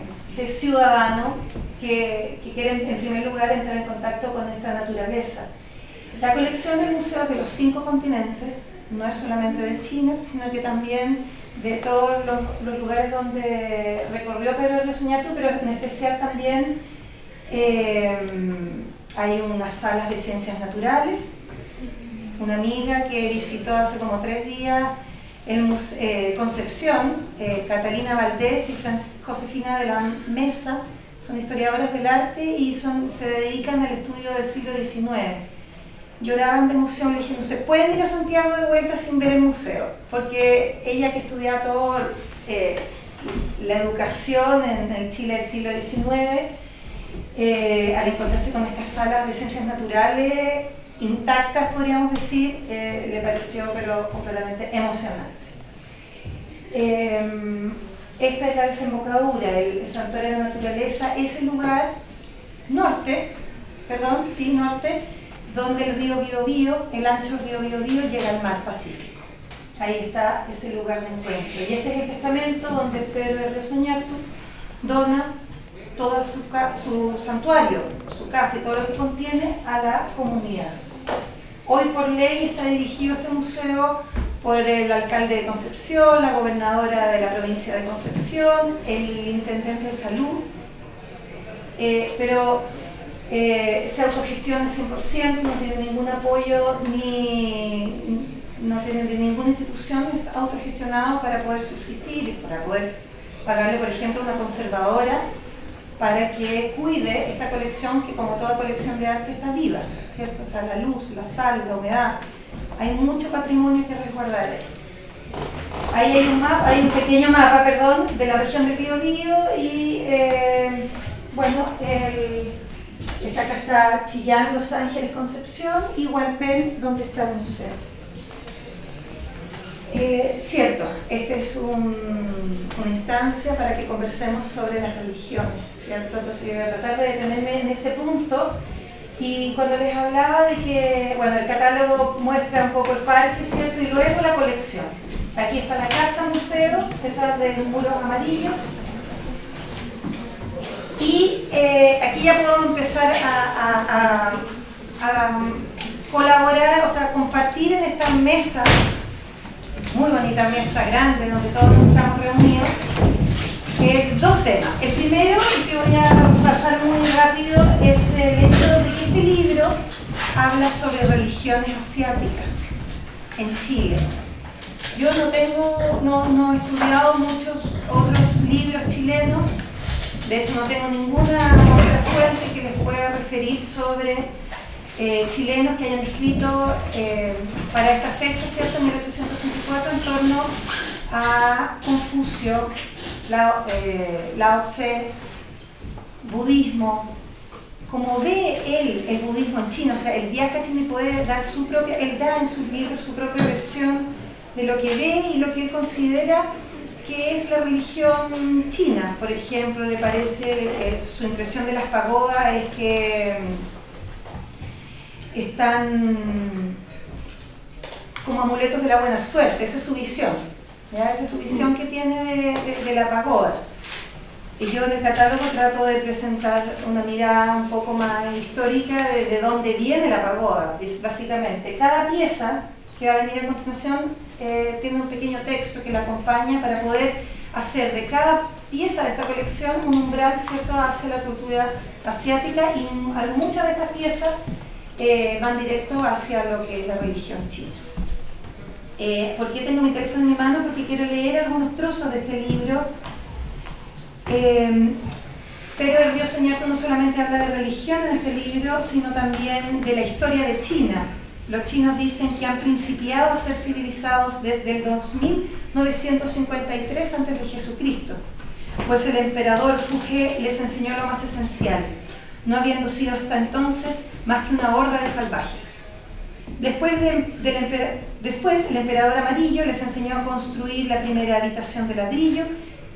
ciudadanos que quieren en primer lugar entrar en contacto con esta naturaleza. La colección del museo es de los 5 continentes, no es solamente de China, sino que también de todos los lugares donde recorrió Pedro del Río Sañartu, pero en especial también hay unas salas de ciencias naturales. Una amiga que visitó hace como 3 días el Concepción, Catalina Valdés y Josefina de la Mesa, son historiadoras del arte y se dedican al estudio del siglo XIX. Lloraban de emoción, le dije, no se pueden ir a Santiago de vuelta sin ver el museo, porque ella que estudiaba todo la educación en el Chile del siglo XIX, al encontrarse con estas salas de ciencias naturales intactas, podríamos decir, le pareció pero completamente emocionante. Esta es la desembocadura, el santuario de la naturaleza, es el lugar norte, donde el río Biobío, el ancho río Biobío, llega al mar Pacífico. Ahí está ese lugar de encuentro. Y este es el testamento donde Pedro del Río Sañartu dona todo su santuario, su casa y todo lo que contiene a la comunidad. Hoy por ley está dirigido este museo por el alcalde de Concepción, la gobernadora de la provincia de Concepción, el intendente de salud, pero se autogestiona 100%, no tiene ningún apoyo no tiene de ninguna institución, es autogestionado para poder subsistir y para poder pagarle, por ejemplo, una conservadora para que cuide esta colección que, como toda colección de arte, está viva, ¿cierto? O sea, la luz, la sal, la humedad, hay mucho patrimonio que resguardar. Ahí hay un pequeño mapa, de la región de Biobío y bueno, acá está Chillán, Los Ángeles, Concepción y Hualpén, donde está el museo. Cierto, esta es una instancia para que conversemos sobre las religiones, ¿cierto? Entonces yo voy a tratar de detenerme en ese punto. Y cuando les hablaba de que, bueno, el catálogo muestra un poco el parque, ¿cierto? Y luego la colección. Aquí está la casa museo, esa de los muros amarillos. Y aquí ya puedo empezar a colaborar, o sea, compartir en esta mesa, muy bonita mesa grande donde todos estamos reunidos, dos temas. El primero, y que voy a pasar muy rápido, es el hecho de que este libro habla sobre religiones asiáticas en Chile. Yo no he estudiado muchos otros libros chilenos, de hecho no tengo ninguna otra fuente que les pueda referir sobre chilenos que hayan escrito para esta fecha, ¿cierto? 1884, en torno a Confucio, Lao Tse, budismo, como ve él el budismo en China, o sea, él viaja a China y puede dar él da en sus libros su propia versión de lo que ve y lo que él considera que es la religión china. Por ejemplo, le parece, su impresión de las pagodas es que están como amuletos de la buena suerte, esa es su visión, ¿ya? Esa es su visión que tiene de la pagoda. Y yo en el catálogo trato de presentar una mirada un poco más histórica de dónde viene la pagoda. Básicamente, cada pieza que va a venir a continuación tiene un pequeño texto que la acompaña para poder hacer de cada pieza de esta colección un umbral, ¿cierto?, hacia la cultura asiática, y muchas de estas piezas van directo hacia lo que es la religión china. ¿Por qué tengo mi teléfono en mi mano? Porque quiero leer algunos trozos de este libro. Pedro del Río Soñartu no solamente habla de religión en este libro, sino también de la historia de China. Los chinos dicen que han principiado a ser civilizados desde el 2953 a.C., pues el emperador Fuge les enseñó lo más esencial, no habiendo sido hasta entonces más que una horda de salvajes. Después el emperador amarillo les enseñó a construir la primera habitación de ladrillo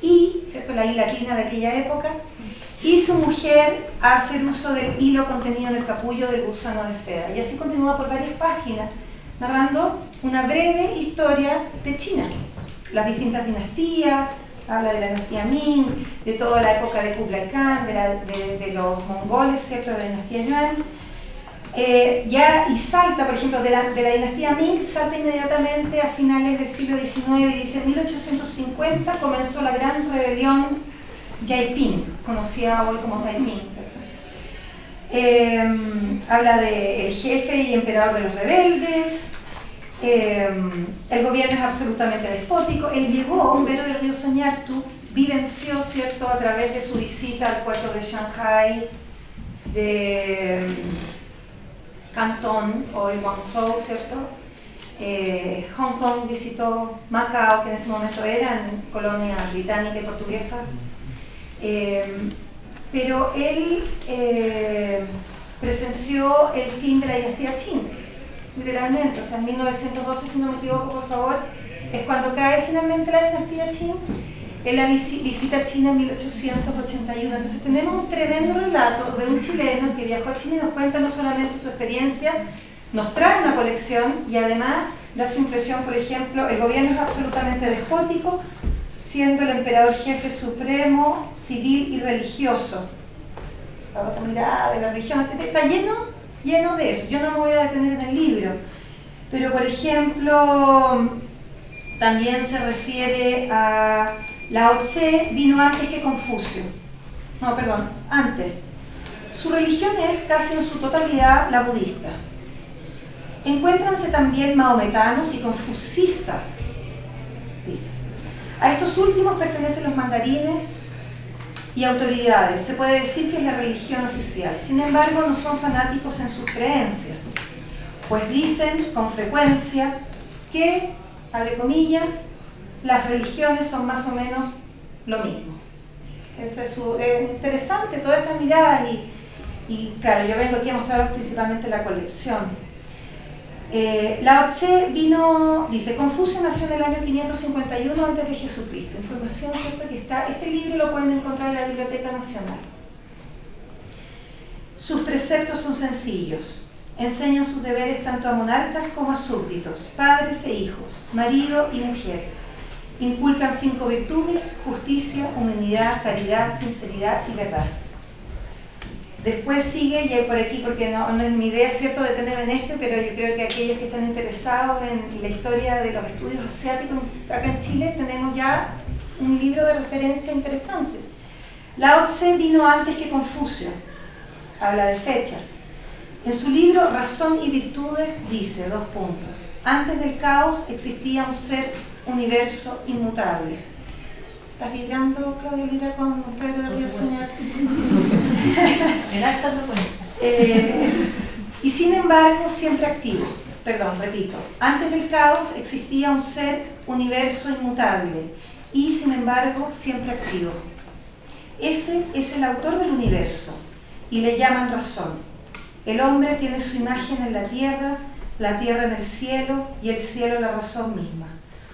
y, ¿cierto?, la isla quina de aquella época, y su mujer a hacer uso del hilo contenido en el capullo del gusano de seda. Y así continúa por varias páginas, narrando una breve historia de China, las distintas dinastías, habla de la dinastía Ming, de toda la época de Kublai Khan, de los mongoles, ¿cierto?, de la dinastía Yuan. Y salta, por ejemplo, de la dinastía Ming, salta inmediatamente a finales del siglo XIX y dice: en 1850 comenzó la gran rebelión Yaiping, conocida hoy como Taiping, ¿cierto? Habla del jefe y emperador de los rebeldes. El gobierno es absolutamente despótico. Él llegó, Pedro del Río Soñartu vivenció, ¿cierto?, a través de su visita al puerto de Shanghai, de Cantón, hoy Guangzhou, ¿cierto? Hong Kong visitó, Macao, que en ese momento eran colonia británica y portuguesa. Pero él presenció el fin de la dinastía Qing, literalmente. O sea, en 1912, si no me equivoco, por favor, es cuando cae finalmente la dinastía Qing. Él la visita China en 1881. Entonces tenemos un tremendo relato de un chileno que viajó a China y nos cuenta no solamente su experiencia, nos trae una colección y además da su impresión. Por ejemplo, el gobierno es absolutamente despótico, siendo el emperador jefe supremo, civil y religioso. La otra mirada de la religión está lleno de eso. Yo no me voy a detener en el libro, pero por ejemplo también se refiere a Lao Tse, vino antes que Confucio. No, perdón, antes. Su religión es casi en su totalidad la budista. Encuéntranse también mahometanos y confucistas, dice. A estos últimos pertenecen los mandarines y autoridades. Se puede decir que es la religión oficial. Sin embargo, no son fanáticos en sus creencias, pues dicen con frecuencia que, abre comillas, las religiones son más o menos lo mismo. Es interesante todas estas miradas y claro, yo vengo aquí a mostrar principalmente la colección. Lao Tse vino, dice, Confucio nació en el año 551 antes de Jesucristo. Información, ¿cierto?, que está, este libro lo pueden encontrar en la Biblioteca Nacional. Sus preceptos son sencillos. Enseñan sus deberes tanto a monarcas como a súbditos, padres e hijos, marido y mujer. Inculcan 5 virtudes: justicia, humanidad, caridad, sinceridad y verdad. Después sigue, y hay por aquí, porque no es mi idea, ¿cierto?, detenerme en este, pero yo creo que aquellos que están interesados en la historia de los estudios asiáticos acá en Chile, tenemos ya un libro de referencia interesante. Lao Tse vino antes que Confucio, habla de fechas. En su libro Razón y Virtudes dice, 2 puntos: antes del caos existía un ser universo inmutable. ¿Estás vibrando, Claudia Lira, con Pedro del Río Soñartu? En alta frecuencia. Y sin embargo, siempre activo. Perdón, repito. Antes del caos existía un ser universo inmutable y sin embargo, siempre activo. Ese es el autor del universo y le llaman razón. El hombre tiene su imagen en la tierra en el cielo y el cielo la razón misma.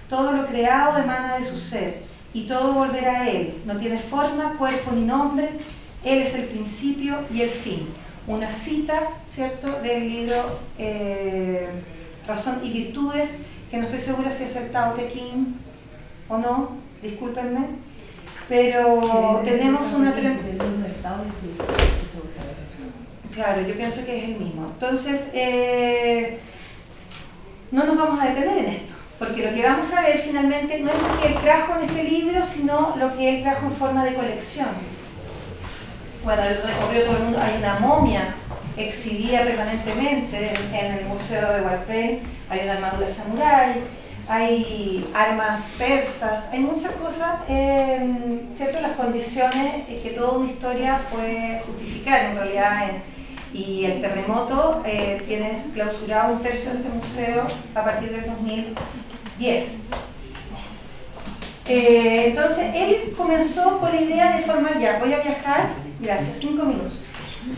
Todo lo creado emana de su ser y todo volverá a él. No tiene forma, cuerpo ni nombre. Él es el principio y el fin. Una cita, ¿cierto?, del libro Razón y Virtudes, que no estoy segura si es el Tao Te Ching o no, discúlpenme, pero sí, tenemos una... Claro, yo pienso que es el mismo. Entonces, no nos vamos a detener en esto, porque lo que vamos a ver finalmente no es lo que él trajo en este libro, sino lo que él trajo en forma de colección. Bueno, él recorrió todo el mundo. Hay una momia exhibía permanentemente en el Museo de Hualpén. Hay una armadura samurái, hay armas persas, hay muchas cosas, ¿cierto? Las condiciones que toda una historia puede justificar en realidad. Y el terremoto tienes clausurado 1/3 de este museo a partir del 2010. Entonces él comenzó con la idea de formar, ya voy a viajar, gracias, 5 minutos.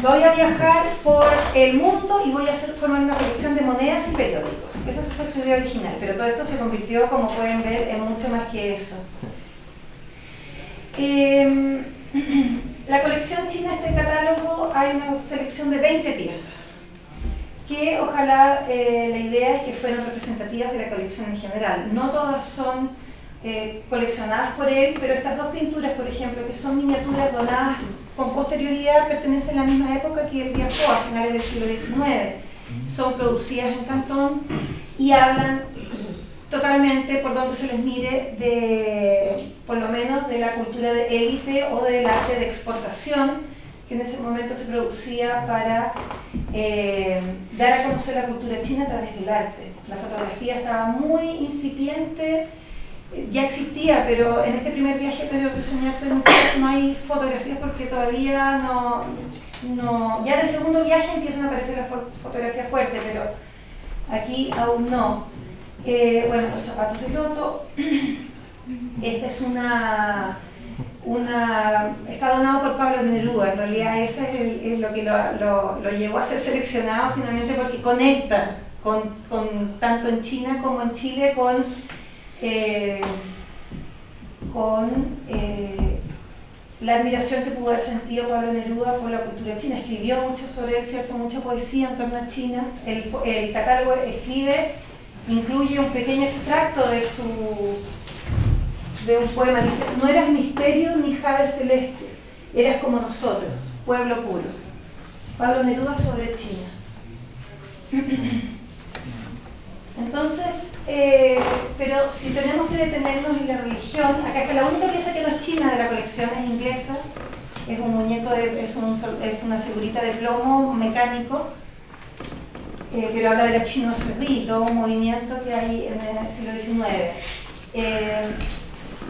Voy a viajar por el mundo y voy a formar una colección de monedas y periódicos. Esa fue su idea original, pero todo esto se convirtió, como pueden ver, en mucho más que eso. La colección china, este catálogo, hay una selección de 20 piezas, que ojalá la idea es que fueran representativas de la colección en general. No todas son coleccionadas por él, pero estas 2 pinturas, por ejemplo, que son miniaturas donadas con posterioridad, pertenecen a la misma época que él viajó, a finales del siglo XIX. Son producidas en Cantón y hablan totalmente, por donde se les mire, por lo menos de la cultura de élite o del arte de exportación, que en ese momento se producía para dar a conocer la cultura china a través del arte. La fotografía estaba muy incipiente, ya existía, pero en este primer viaje que debo reseñar no hay fotografías porque todavía no, ya del segundo viaje empiezan a aparecer las fotografías fuertes, pero aquí aún no. Bueno, los zapatos de loto. Esta es está donado por Pablo Neruda. En realidad ese es lo que lo llevó a ser seleccionado finalmente, porque conecta tanto en China como en Chile con la admiración que pudo haber sentido Pablo Neruda por la cultura china. Escribió mucho sobre él, ¿cierto? Mucha poesía en torno a China. El catálogo incluye un pequeño extracto de un poema. Dice: no eras misterio ni jade celeste, eras como nosotros, pueblo puro. Pablo Neruda sobre China. Entonces, pero si tenemos que detenernos en la religión, acá está la única pieza que no es china de la colección, es inglesa. Es un muñeco, es una figurita de plomo mecánico, pero habla de la Chino Cerrí, todo un movimiento que hay en el siglo XIX.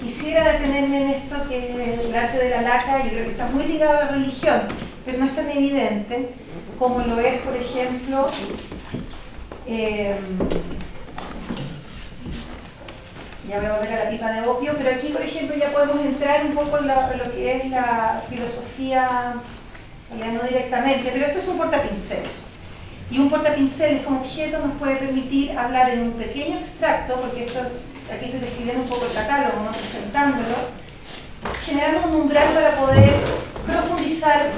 Quisiera detenerme en esto, que es el arte de la laca. Yo creo que está muy ligado a la religión, pero no es tan evidente como lo es, por ejemplo, ya voy a volver a la pipa de opio, pero aquí, por ejemplo, ya podemos entrar un poco en lo que es la filosofía, ya no directamente, pero esto es un portapincel. Y un portapincel como objeto nos puede permitir hablar en un pequeño extracto, porque esto, aquí estoy describiendo un poco el catálogo, ¿no? Presentándolo, generando un umbral para poder profundizar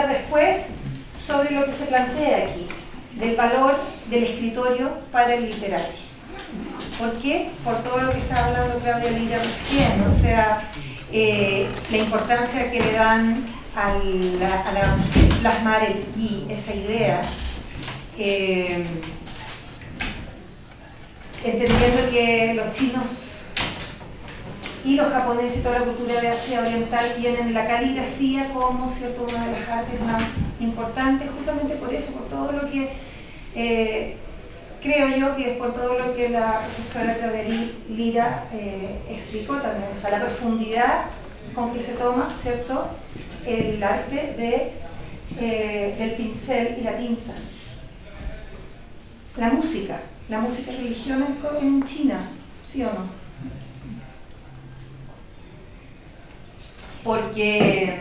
después sobre lo que se plantea aquí, del valor del escritorio para el literario. ¿Por qué? Por todo lo que estaba hablando Claudia Lira recién, o sea, la importancia que le dan a plasmar el yi, esa idea, entendiendo que los chinos y los japoneses y toda la cultura de Asia Oriental tienen la caligrafía como, ¿cierto?, una de las artes más importantes, justamente por eso, por todo lo que creo yo que es por todo lo que la profesora Claudia Lira explicó también, o sea, la profundidad con que se toma, ¿cierto?, el arte del pincel y la tinta. La música es religión en China, ¿sí o no? Porque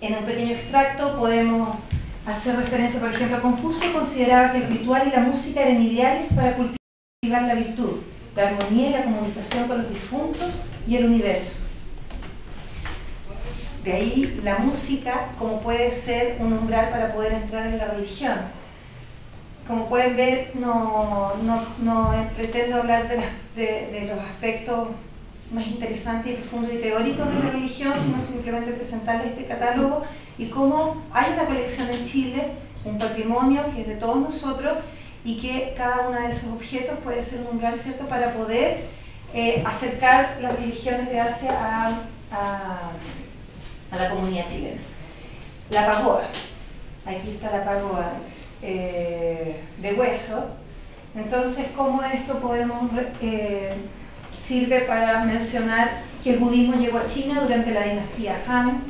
en un pequeño extracto podemos hacer referencia, por ejemplo, Confucio consideraba que el ritual y la música eran ideales para cultivar la virtud, la armonía y la comunicación con los difuntos y el universo. De ahí la música como puede ser un umbral para poder entrar en la religión. Como pueden ver, no pretendo hablar de los aspectos más interesantes y profundos y teóricos de la religión, sino simplemente presentarles este catálogo y cómo hay una colección en Chile, un patrimonio que es de todos nosotros y que cada uno de esos objetos puede ser un umbral, ¿cierto?, para poder acercar las religiones de Asia a la comunidad chilena. la pagoda. Aquí está la pagoda de hueso. Entonces, ¿cómo esto podemos sirve para mencionar que el budismo llegó a China durante la dinastía Han,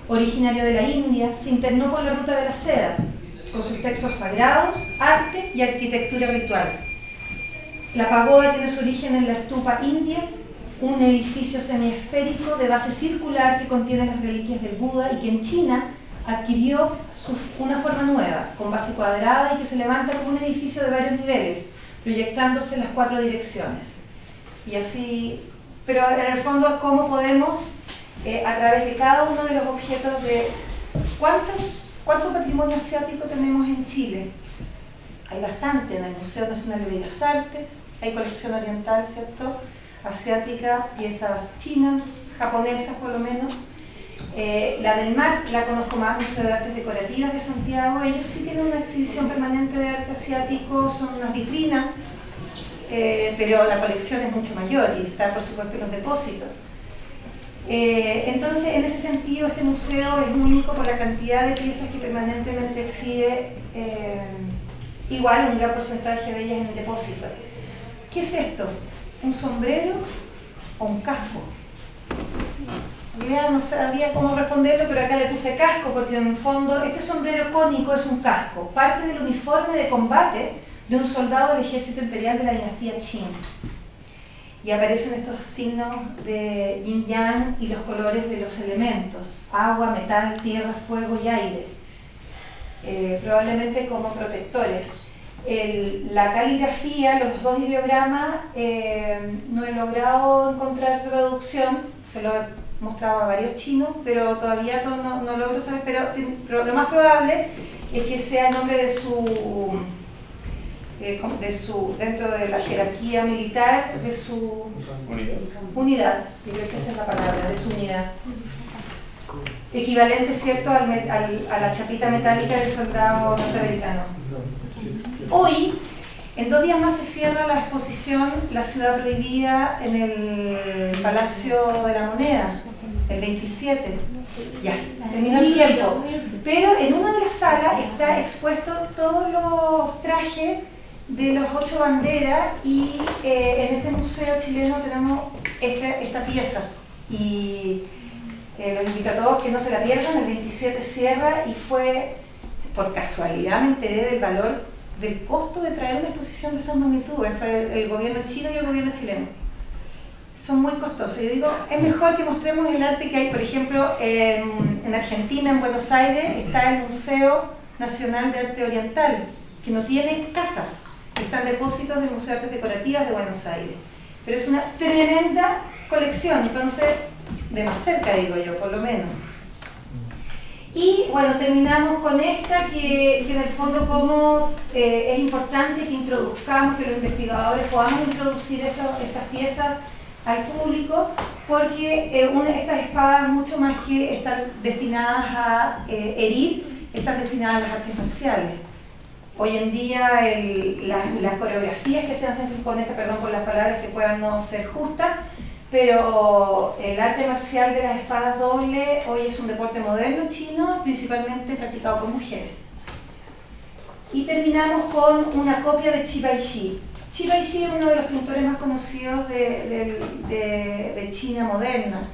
originario de la India, se internó por la ruta de la seda, con sus textos sagrados, arte y arquitectura ritual. La pagoda tiene su origen en la stupa india, un edificio semiesférico de base circular que contiene las reliquias del Buda y que en China adquirió una forma nueva, con base cuadrada y que se levanta como un edificio de varios niveles, proyectándose en las 4 direcciones. Y así, pero en el fondo, ¿cómo podemos, a través de cada uno de los objetos de... ¿Cuánto patrimonio asiático tenemos en Chile? Hay bastante, en el Museo Nacional de Bellas Artes, hay colección oriental, ¿cierto?, asiática, piezas chinas, japonesas por lo menos. La del MAC la conozco más, Museo de Artes Decorativas de Santiago. Ellos sí tienen una exhibición permanente de arte asiático, son unas vitrinas, pero la colección es mucho mayor y está por supuesto en los depósitos. Entonces, en ese sentido, este museo es único por la cantidad de piezas que permanentemente exhibe, igual un gran porcentaje de ellas en el depósito. ¿Qué es esto? ¿Un sombrero o un casco? No sabía cómo responderlo, pero acá le puse casco porque en el fondo este sombrero cónico es un casco, parte del uniforme de combate de un soldado del ejército imperial de la dinastía Qin. Y aparecen estos signos de yin yang y los colores de los elementos, agua, metal, tierra, fuego y aire, probablemente como protectores. La caligrafía, los 2 ideogramas, no he logrado encontrar traducción, se lo he mostrado a varios chinos, pero todavía no logro saber, pero lo más probable es que sea el nombre de su dentro de la jerarquía militar, de su unidad, yo creo que esa es la palabra, de su unidad. Equivalente, ¿cierto?, a la chapita metálica del soldado norteamericano. Hoy, en 2 días más se cierra la exposición La Ciudad Prohibida en el Palacio de la Moneda, el 27. Ya, terminó el tiempo. Pero en una de las salas está expuesto todos los trajes de los 8 banderas y en este museo chileno tenemos esta pieza. Y los invito a todos que no se la pierdan, el 27 cierra y fue, por casualidad me enteré del valor del costo de traer una exposición de esas magnitudes, fue el gobierno chino y el gobierno chileno. Son muy costosos. Yo digo, es mejor que mostremos el arte que hay, por ejemplo, en Argentina, en Buenos Aires, está el Museo Nacional de Arte Oriental, que no tiene casa, están depósitos del Museo de Artes Decorativas de Buenos Aires. Pero es una tremenda colección, entonces, de más cerca digo yo, por lo menos. Y bueno, terminamos con esta que en el fondo como es importante que introduzcamos, que los investigadores podamos introducir estas piezas al público, porque estas espadas, mucho más que estar destinadas a herir, están destinadas a las artes marciales. Hoy en día las coreografías que se hacen con esta, perdón por las palabras que puedan no ser justas, pero el arte marcial de las espadas dobles hoy es un deporte moderno chino, principalmente practicado por mujeres. Y terminamos con una copia de Qi Baishi. Qi Baishi es uno de los pintores más conocidos de China moderna.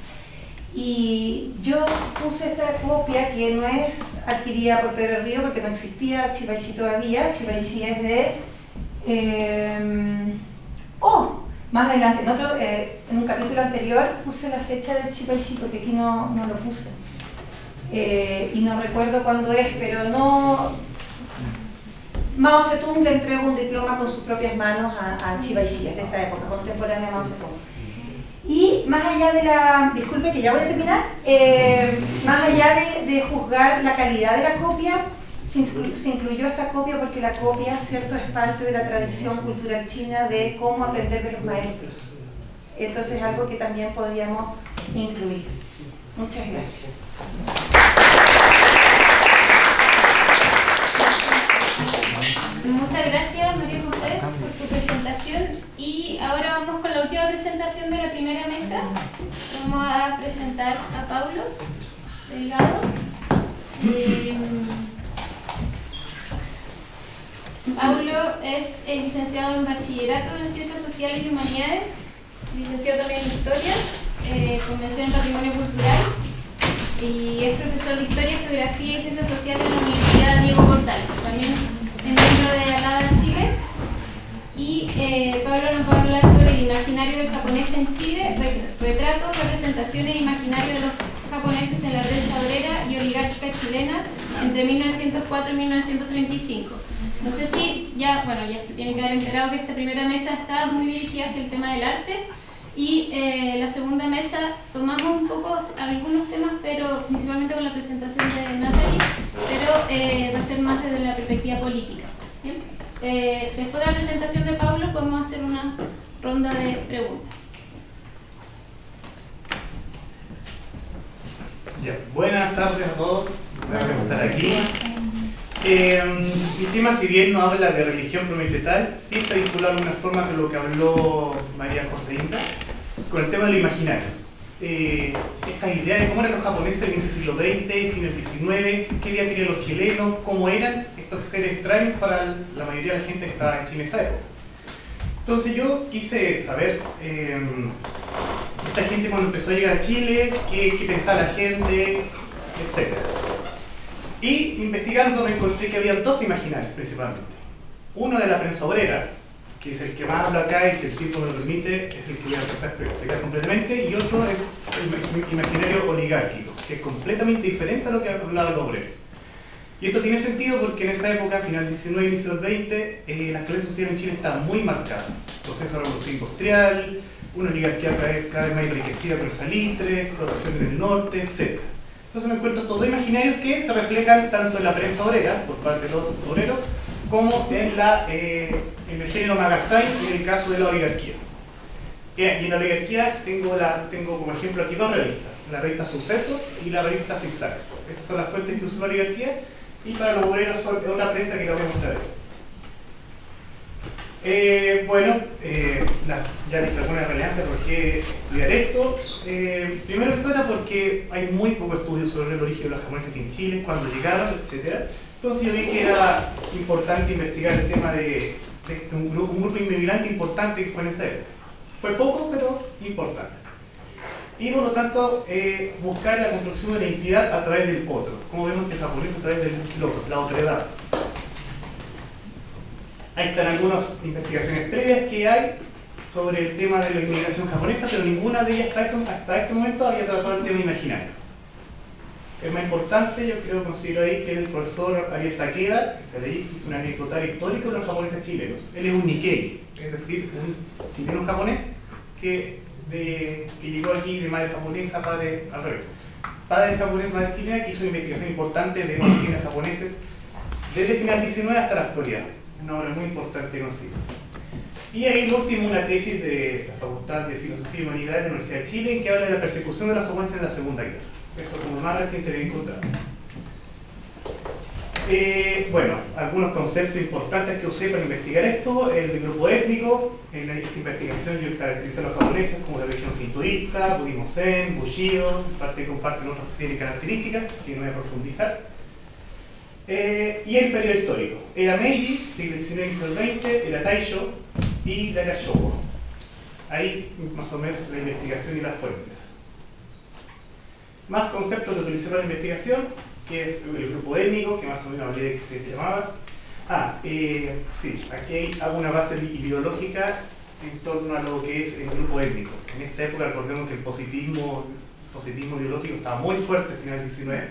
Y yo puse esta copia que no es adquirida por Pedro Río porque no existía Qi Baishi todavía. Qi Baishi es de... más adelante, en un capítulo anterior puse la fecha del Qi Baishi porque aquí no lo puse. Y no recuerdo cuándo es, pero no... Mao Zedong le entregó un diploma con sus propias manos a Qi Baishi, de esa época, contemporánea a Mao Zedong. Y más allá de la... Disculpe que ya voy a terminar. Más allá de juzgar la calidad de la copia, se incluyó esta copia porque la copia, ¿cierto?, es parte de la tradición cultural china de cómo aprender de los maestros. Entonces es algo que también podríamos incluir. Muchas gracias. Muchas gracias, María José, por tu presentación. Y ahora vamos con la última presentación de la primera mesa. Vamos a presentar a Pablo Delgado. Paulo es licenciado en Bachillerato en Ciencias Sociales y Humanidades, licenciado también en Historia, con mención en Patrimonio Cultural, y es profesor de Historia, Geografía y Ciencias Sociales en la Universidad Diego Portales, también es miembro de ALADA Chile. Y Pablo nos va a hablar sobre el imaginario del japonés en Chile, retratos, representaciones e imaginarios de los japoneses en la prensa obrera y oligárquica chilena entre 1904 y 1935. No sé si ya se tienen que haber enterado que esta primera mesa está muy dirigida hacia el tema del arte, y la segunda mesa tomamos un poco algunos temas, pero principalmente con la presentación de Natalie, pero va a ser más desde la perspectiva política. ¿Bien? Después de la presentación de Pablo podemos hacer una ronda de preguntas. Ya, buenas tardes a todos, gracias por estar aquí. Mi tema, si bien no habla de religión propiamente sí está vinculado de alguna forma con lo que habló María José Inda, con el tema de los imaginarios. Esta idea de cómo eran los japoneses en el siglo XX, fin del XIX, qué día tenían los chilenos, cómo eran estos seres extraños para la mayoría de la gente que estaba en Chile en esa época. Entonces yo quise saber, esta gente cuando empezó a llegar a Chile, qué pensaba la gente, etc. Y investigando me encontré que había dos imaginarios principalmente. Uno de la prensa obrera, que es el que más hablo acá, y si el tiempo me lo permite, es el que voy a empezar a explicar completamente, y otro es el imaginario oligárquico, que es completamente diferente a lo que ha hablado los obreros. Y esto tiene sentido porque en esa época, final del 19 y inicio del 20, las clases sociales en Chile estaban muy marcadas. Proceso de revolución industrial, una oligarquía cada vez más enriquecida por el salitre, explotación en el norte, etc. Entonces me encuentro todos imaginarios que se reflejan tanto en la prensa obrera, por parte de los obreros, como en el género Magasai y en el caso de la oligarquía. Y en la oligarquía tengo como ejemplo aquí dos revistas, la revista Sucesos y la revista Zigzag. Esas son las fuentes que usa la oligarquía, y para los obreros son otra prensa que la voy a mostrar aquí. Ya dije alguna relevancia por qué estudiar esto. Primero esto era porque hay muy poco estudio sobre el origen de los japoneses aquí en Chile, cuando llegaron, etc. Entonces yo vi que era importante investigar el tema de un grupo inmigrante importante que fue en esa época. Fue poco, pero importante. Y por lo tanto, buscar la construcción de la identidad a través del otro. Como vemos que el japonés a través del otro, la otredad. Ahí están algunas investigaciones previas que hay sobre el tema de la inmigración japonesa, pero ninguna de ellas hasta este momento había tratado el tema imaginario. El más importante, yo creo, considero ahí que el profesor Ariel Takeda, que se leí, hizo un anecdotario histórico de los japoneses chilenos. Él es un Nikkei, es decir, un chileno japonés que llegó aquí de madre japonesa, padre al revés. Padre japonés, madre chilena, que hizo una investigación importante de los orígenes japoneses desde el final del 19 hasta la actualidad. Una obra muy importante consigo. Y ahí el último, una tesis de la Facultad de Filosofía y Humanidades de la Universidad de Chile, que habla de la persecución de los japoneses en la Segunda Guerra. Eso es como lo más reciente que he encontrado. Algunos conceptos importantes que usé para investigar esto: el de grupo étnico. En esta investigación yo caractericé a los japoneses como la religión sintoísta, budismo zen, bushido, parte que comparten otras características que no voy a profundizar. Y el periodo histórico: era Meiji, siglo XIX y siglo XX, era Taisho y la era Showa. Ahí más o menos la investigación y las fuentes. Más conceptos que utilicé para la investigación, que es el grupo étnico, que más o menos hablé de que se llamaba. Sí, aquí hago una base ideológica en torno a lo que es el grupo étnico. En esta época recordemos que el positivismo ideológico estaba muy fuerte al final del 19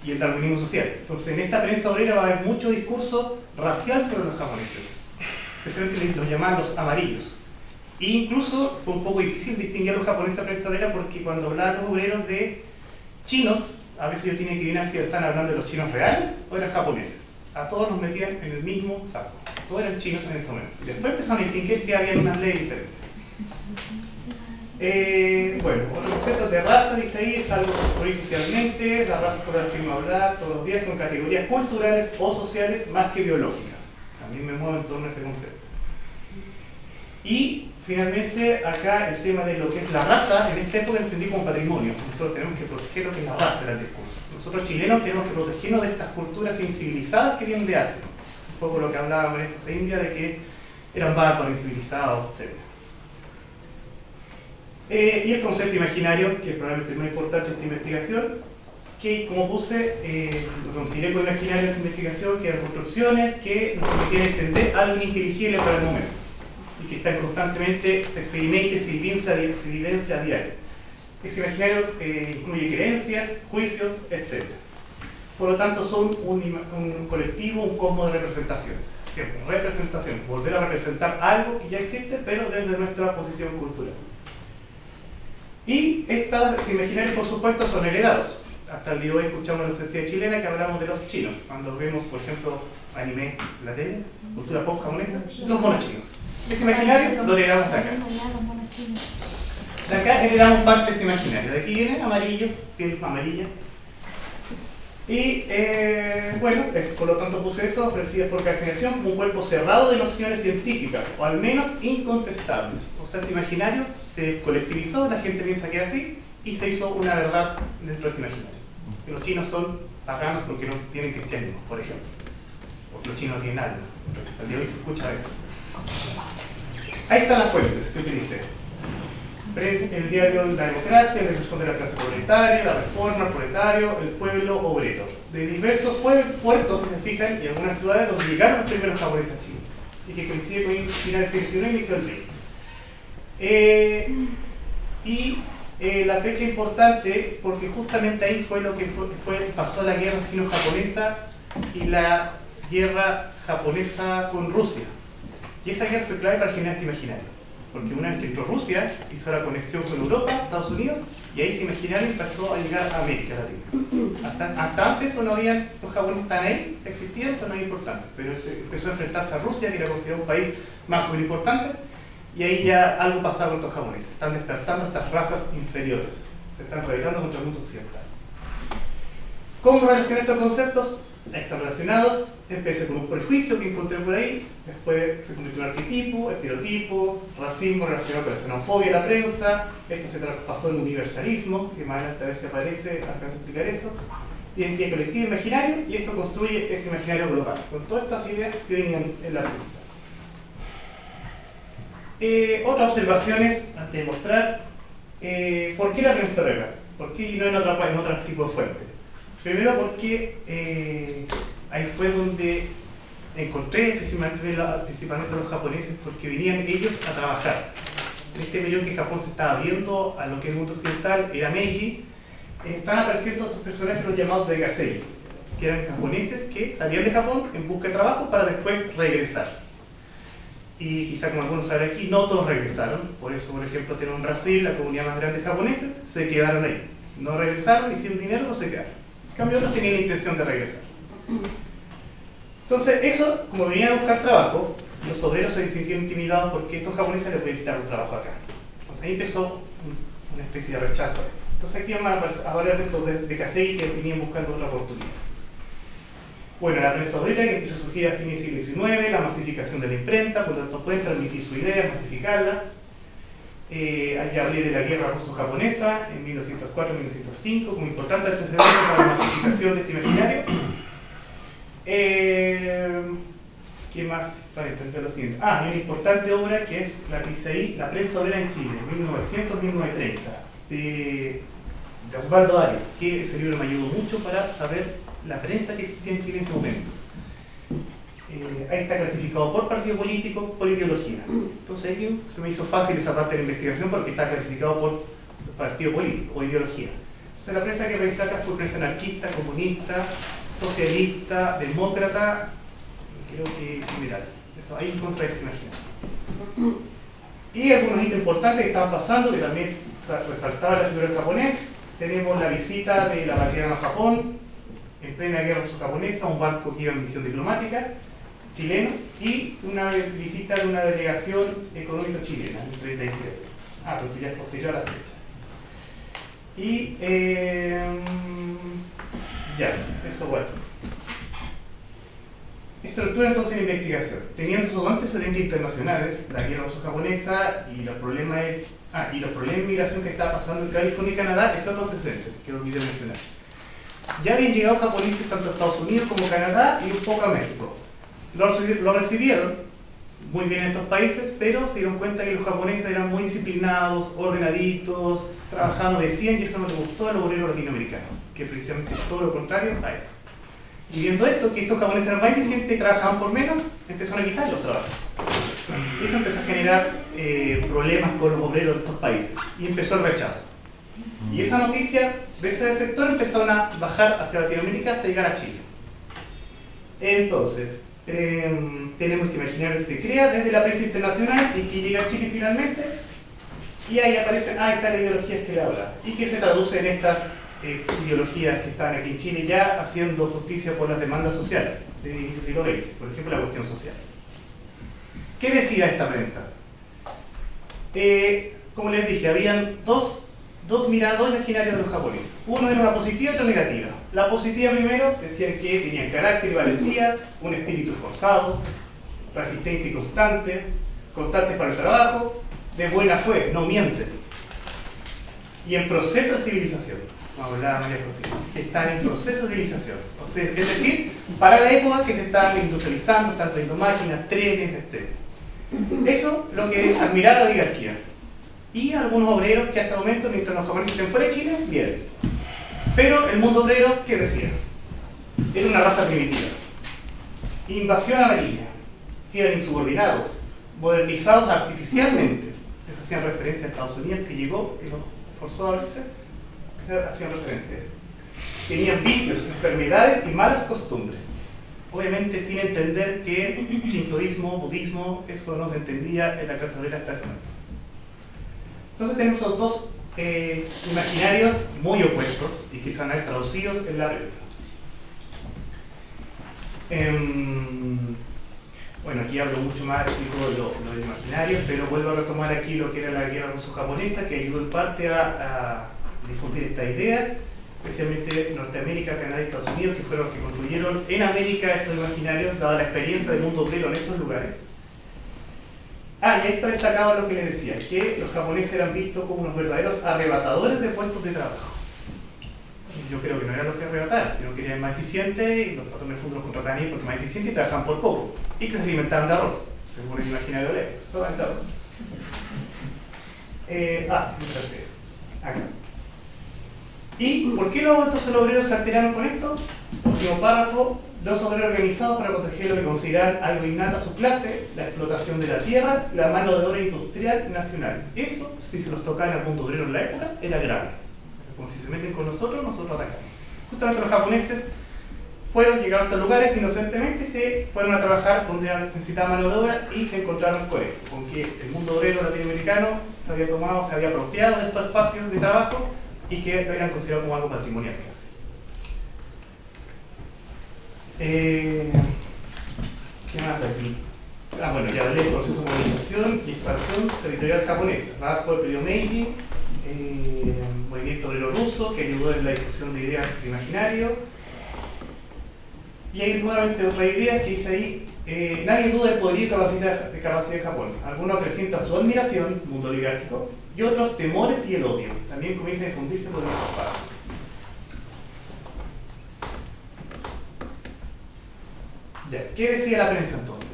y el darwinismo social. Entonces en esta prensa obrera va a haber mucho discurso racial sobre los japoneses, especialmente los llamaban los amarillos. E incluso fue un poco difícil distinguir a los japoneses de la prensa obrera, porque cuando hablaban los obreros de chinos, a veces ellos tienen que adivinar si están hablando de los chinos reales o eran japoneses. A todos los metían en el mismo saco. Todos eran chinos en ese momento. Y después empezaron a distinguir que había unas leyes diferentes. Otro concepto de raza, dice ahí, es algo que se construye socialmente. Las razas sobre las que vamos a hablar todos los días son categorías culturales o sociales más que biológicas. También me muevo en torno a ese concepto. Y finalmente, acá el tema de lo que es la raza, en esta época entendí como patrimonio. Nosotros tenemos que proteger lo que es la raza del discurso. Nosotros chilenos tenemos que protegernos de estas culturas incivilizadas que vienen de Asia. Un poco lo que hablaba María José India de que eran bárbaros, incivilizados, etc. Y el concepto imaginario, que es probablemente el más importante de esta investigación, que como puse, lo consideré como imaginario esta investigación, que eran construcciones que nos permitían entender algo ininteligible para el momento y que están constantemente, se experimenta y se vivencia a diario. Ese imaginario incluye creencias, juicios, etc. Por lo tanto, son un colectivo, un cosmos de representaciones. Siempre, representación, volver a representar algo que ya existe, pero desde nuestra posición cultural. Y estos imaginarios, por supuesto, son heredados. Hasta el día de hoy escuchamos en la sociedad chilena que hablamos de los chinos. Cuando vemos, por ejemplo, anime, la tele, cultura pop japonesa, los monos chinos. Ese imaginario lo heredamos de acá. De acá heredamos partes imaginarias. De aquí viene amarillo, piel amarilla. Y bueno, por lo tanto puse eso, ofrecidas por cada generación, un cuerpo cerrado de nociones científicas, o al menos incontestables. O sea, este imaginario se colectivizó, la gente piensa que es así, y se hizo una verdad dentro de ese imaginario. Que los chinos son paganos porque no tienen cristianismo, por ejemplo. Porque los chinos no tienen alma. Hasta el día de hoy se escucha a veces. Ahí están las fuentes que utilicé. El diario La Democracia, la Revolución de la Clase Proletaria, la Reforma, el Proletario, el Pueblo Obrero. De diversos puertos, si se fijan, y algunas ciudades donde llegaron los primeros japoneses a Chile. Y que coincide con el final del siglo XIX y inicio del XX. La fecha importante, porque justamente ahí fue lo que pasó la guerra sino-japonesa y la guerra japonesa con Rusia. Y esa guerra fue clave para generar este imaginario. Porque una vez que entró Rusia, hizo la conexión con Europa, Estados Unidos, y ahí ese imaginario empezó a llegar a América Latina. Hasta antes no habían, los japoneses estaban ahí, existían, pero no era importante. Pero se empezó a enfrentarse a Rusia, que era considerado un país más súper importante, y ahí ya algo pasaba con estos japoneses. Están despertando estas razas inferiores, se están rebelando contra el mundo occidental. ¿Cómo relacionar estos conceptos? Están relacionados. Empecé con un prejuicio que encontré por ahí, después se convirtió en un arquetipo, estereotipo, racismo relacionado con la xenofobia de la prensa, esto se traspasó en universalismo, que más adelante a ver si aparece, alcanzo a explicar eso, identidad colectiva imaginario, y eso construye ese imaginario global, con todas estas ideas que venían en la prensa. Otras observaciones, antes de mostrar, ¿por qué la prensa obrera? ¿Por qué no en otro tipo de fuente? Primero porque ahí fue donde encontré principalmente los japoneses, porque venían ellos a trabajar. En este periodo que Japón se estaba abriendo a lo que es el mundo occidental, era Meiji, están apareciendo estos personajes, los llamados Degasei, que eran japoneses que salían de Japón en busca de trabajo para después regresar. Y quizá como algunos saben aquí, no todos regresaron. Por eso, por ejemplo, tenemos en Brasil la comunidad más grande de japoneses, se quedaron ahí. No regresaron, hicieron dinero, no se quedaron. En cambio, otros tenían la intención de regresar. Entonces, eso, como venían a buscar trabajo, los obreros se sintieron intimidados porque estos japoneses les podían quitar un trabajo acá. Entonces ahí empezó una especie de rechazo. Entonces aquí vamos a hablar de estos de Kasei que venían buscando otra oportunidad. Bueno, la prensa obrera que empieza a surgir a fines del siglo XIX, la masificación de la imprenta, por lo tanto pueden transmitir sus ideas, masificarlas. Ahí hablé de la guerra ruso-japonesa en 1904-1905 como importante antecedente para la masificación de este imaginario. ¿Qué más para entender lo siguiente? Y una importante obra que es la que dice ahí, La prensa obrera en Chile, 1900-1930, de Osvaldo Arias, que ese libro me ayudó mucho para saber la prensa que existía en Chile en ese momento. Ahí está clasificado por partido político, por ideología. Entonces ahí se me hizo fácil esa parte de la investigación porque está clasificado por partido político o ideología. Entonces la prensa que revisé acá fue prensa anarquista, comunista, socialista, demócrata, creo que liberal. Eso ahí contra este imaginario. Y algunos hitos importantes que estaban pasando, que también resaltaba la figura del japonés. Tenemos la visita de la Baquedano a Japón en plena guerra ruso-japonesa, un barco que iba en misión diplomática chileno, y una visita de una delegación económica chilena en el 37. Entonces ya es posterior a la fecha. Y ya, eso bueno. estructura entonces la investigación. Teniendo sus antecedentes internacionales, la guerra ruso-japonesa y los problemas de inmigración que está pasando en California y Canadá, es otro antecedente que olvidé mencionar. Ya habían llegado japoneses tanto a Estados Unidos como a Canadá y un poco a México. Lo recibieron muy bien en estos países, pero se dieron cuenta que los japoneses eran muy disciplinados, ordenaditos, trabajaban, obedecían, y eso no les gustó al obrero latinoamericano, que precisamente es todo lo contrario a eso. Y viendo esto, que estos japoneses eran más eficientes y trabajaban por menos, empezaron a quitar los trabajos. Y eso empezó a generar problemas con los obreros de estos países, y empezó el rechazo. Y esa noticia de ese sector empezaron a bajar hacia Latinoamérica hasta llegar a Chile. Entonces, tenemos este imaginario que se crea desde la prensa internacional y que llega a Chile finalmente, y ahí aparecen, está la ideología que le habla, y que se traduce en estas ideologías que están aquí en Chile ya haciendo justicia por las demandas sociales del inicio del siglo XX, por ejemplo la cuestión social. ¿Qué decía esta prensa? Como les dije, habían dos imaginarios de los japoneses. Uno era una positiva y otro negativa. La positiva primero decían que tenían carácter y valentía, un espíritu esforzado, resistente y constante para el trabajo, de buena fe, no mienten. Y en proceso de civilización. Como hablaba María José, que están en proceso de civilización. O sea, es decir, para la época que se están industrializando, están trayendo máquinas, trenes, etc. Eso es lo que admiraba la oligarquía. Y algunos obreros que hasta el momento, mientras los japoneses estén fuera de Chile, bien. Pero el mundo obrero, ¿qué decía? Era una raza primitiva. Invasión amarilla. Que eran insubordinados, modernizados artificialmente. Les hacían referencia a Estados Unidos, que llegó y los forzó a abrirse. Hacían referencia a eso. Tenían vicios, enfermedades y malas costumbres. Obviamente sin entender que shintoísmo, budismo, eso no se entendía en la clase obrera hasta ese momento. Entonces tenemos los dos imaginarios muy opuestos y que se van a ver traducidos en la prensa. Bueno, aquí hablo mucho más de los imaginarios, pero vuelvo a retomar aquí lo que era la guerra ruso-japonesa, que ayudó en parte a difundir estas ideas, especialmente Norteamérica, Canadá y Estados Unidos, que fueron los que construyeron en América estos imaginarios, dada la experiencia del mundo obrero en esos lugares. Y ahí está destacado lo que les decía, que los japoneses eran vistos como unos verdaderos arrebatadores de puestos de trabajo. Yo creo que no eran los que arrebataban, sino que eran más eficientes y los patrones fundos los contrataban ahí porque más eficientes y trabajaban por poco. Y que se alimentaban de arroz, según el imaginario de ley, solamente arroz. Acá. ¿Y por qué los obreros se alteraron con esto? Último párrafo. Los obreros organizados para proteger lo que consideran algo innato a su clase, la explotación de la tierra, la mano de obra industrial nacional. Eso, si se los tocaba en el mundo obrero en la época, era grave. Como si se meten con nosotros atacamos. Justamente los japoneses llegaron a estos lugares inocentemente y se fueron a trabajar donde necesitaban mano de obra y se encontraron con esto, con que el mundo obrero latinoamericano se había apropiado de estos espacios de trabajo y que eran considerados como algo patrimonial casi. ¿Qué más de aquí? Bueno, ya hablé del proceso de modernización y expansión territorial japonesa, bajo el periodo Meiji, movimiento obrero ruso que ayudó en la difusión de ideas de imaginario. Y hay nuevamente otra idea que dice ahí, nadie duda del poderío y capacidad de Japón. Algunos acrecientan su admiración, mundo oligárquico, y otros temores y el odio. También comienza a difundirse por esas partes. Ya, ¿qué decía la prensa entonces?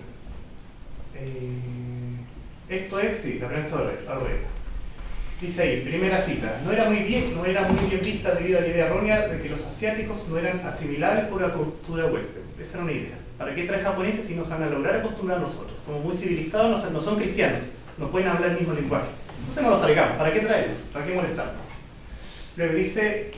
Esto es, sí, la prensa obrera. Dice ahí, primera cita, no era muy bien vista debido a la idea errónea de que los asiáticos no eran asimilables por la cultura huésped. Esa era una idea. ¿Para qué traer japoneses si nos van a lograr acostumbrar a nosotros? Somos muy civilizados, no son cristianos, no pueden hablar el mismo lenguaje. Entonces no los traigamos, ¿para qué traerlos? ¿Para qué molestarnos? Luego dice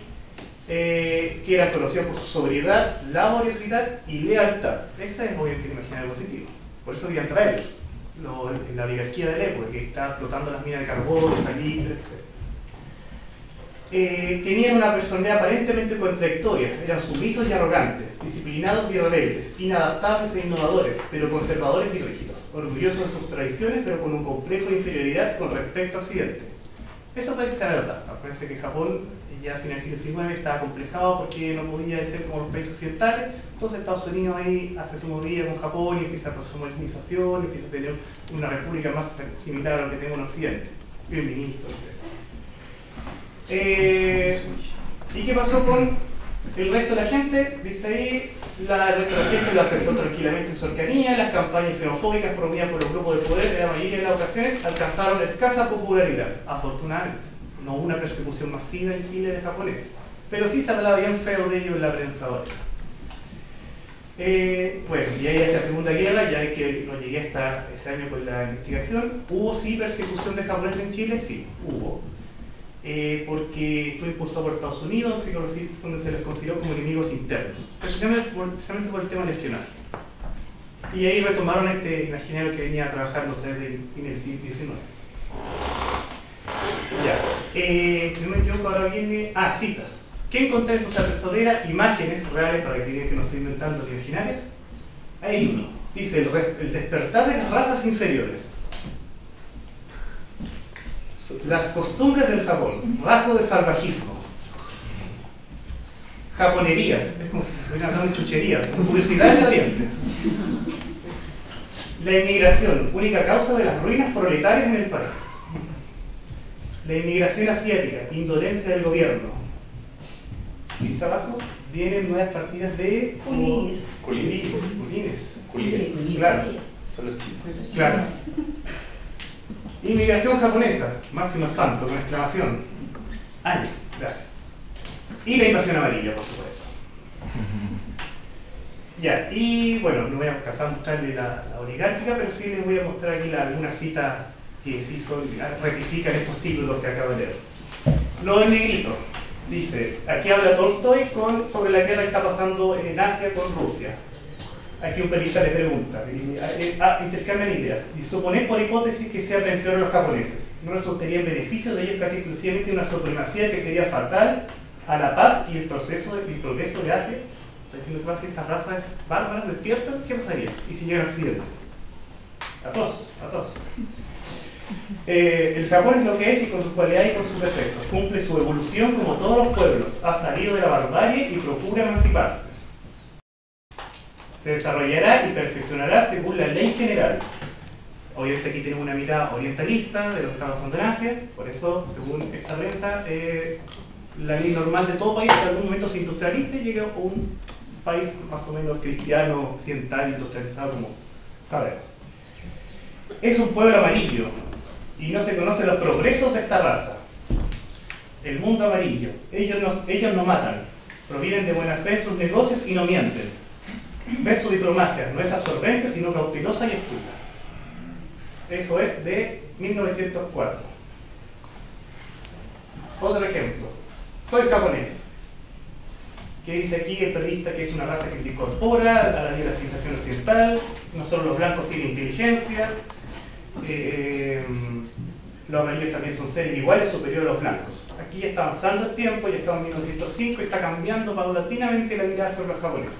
que eran conocidos por su sobriedad, laboriosidad y lealtad. Esa es obviamente el imaginario positivo. Por eso debían traerlos. La oligarquía de la época, que está explotando las minas de carbón, de salitre, etc. Tenían una personalidad aparentemente contradictoria, eran sumisos y arrogantes, disciplinados y rebeldes, inadaptables e innovadores, pero conservadores y rígidos, orgullosos de sus tradiciones, pero con un complejo de inferioridad con respecto a Occidente. Eso parece ser verdad. Parece que Japón ya a finales del siglo XIX estaba complejado porque no podía ser como los países occidentales. Entonces Estados Unidos ahí hace su movida con Japón y empieza a hacer su modernización, empieza a tener una república más similar a lo que tenemos en Occidente. Primer ministro, etc. ¿Y qué pasó con el resto de la gente? Dice ahí, el resto de la gente lo aceptó tranquilamente en su cercanía, las campañas xenofóbicas promovidas por los grupos de poder en la mayoría de las ocasiones alcanzaron escasa popularidad, afortunadamente. No hubo una persecución masiva en Chile de japoneses, pero sí se hablaba bien feo de ellos en la prensa ahora. Bueno, y ahí hacia la Segunda Guerra, ya que no llegué hasta ese año con la investigación, ¿hubo sí persecución de japoneses en Chile? Sí, hubo. Porque estuvo impulsado por Estados Unidos, donde se les consideró como enemigos internos, precisamente por el tema del espionaje. Y ahí retomaron este imaginario que venía trabajando desde el siglo XIX. Ya, si no me equivoco, ahora viene. Citas. ¿Qué encontré en tu tesorera? Imágenes reales, para que digan que no estoy inventando imaginarias. Hay uno. Dice el despertar de las razas inferiores. Las costumbres del Japón, rasgo de salvajismo. Japonerías, es como si se estuviera hablando de chucherías, curiosidades del Oriente. La inmigración, única causa de las ruinas proletarias en el país. La inmigración asiática, indolencia del gobierno. Y más abajo vienen nuevas partidas de Culines. Culines, claro. Son los chinos. Claro. Inmigración japonesa, máximo espanto, con exclamación. Año, gracias. Y la invasión amarilla, por supuesto. Ya, y bueno, no voy a pasar a mostrarle la oligárquica, pero sí les voy a mostrar aquí algunas citas que sí rectifican estos títulos que acabo de leer. Lo en negrito, dice, aquí habla Tolstoy sobre la guerra que está pasando en Asia con Rusia. Aquí un periodista le pregunta, intercambian ideas, y suponer por hipótesis que sea vencedor a los japoneses. ¿No resultaría en beneficio de ellos casi exclusivamente una supremacía que sería fatal a la paz y el progreso de Asia? Está diciendo que si estas razas bárbaras despiertan, ¿qué pasaría? ¿Y si llegan a Occidente? Atroz. El Japón es lo que es y con sus cualidades y con sus defectos. Cumple su evolución como todos los pueblos. Ha salido de la barbarie y procura emanciparse. Se desarrollará y perfeccionará según la ley general. Obviamente aquí tenemos una mirada orientalista de lo que está pasando en Asia. Por eso, según esta prensa, la ley normal de todo país en algún momento se industrialice y llega a un país más o menos cristiano, occidental, industrializado, como sabemos. Es un pueblo amarillo y no se conocen los progresos de esta raza. El mundo amarillo. Ellos no matan, provienen de buena fe en sus negocios y no mienten. Ves su diplomacia, no es absorbente sino cautelosa y astuta. Eso es de 1904. Otro ejemplo. Soy japonés. ¿Qué dice aquí el periodista? Que es una raza que se incorpora a la civilización occidental. No solo los blancos tienen inteligencia. Los amarillos también son seres iguales, superiores a los blancos. Aquí ya está avanzando el tiempo, ya estamos en 1905 y está cambiando paulatinamente la mirada sobre los japoneses.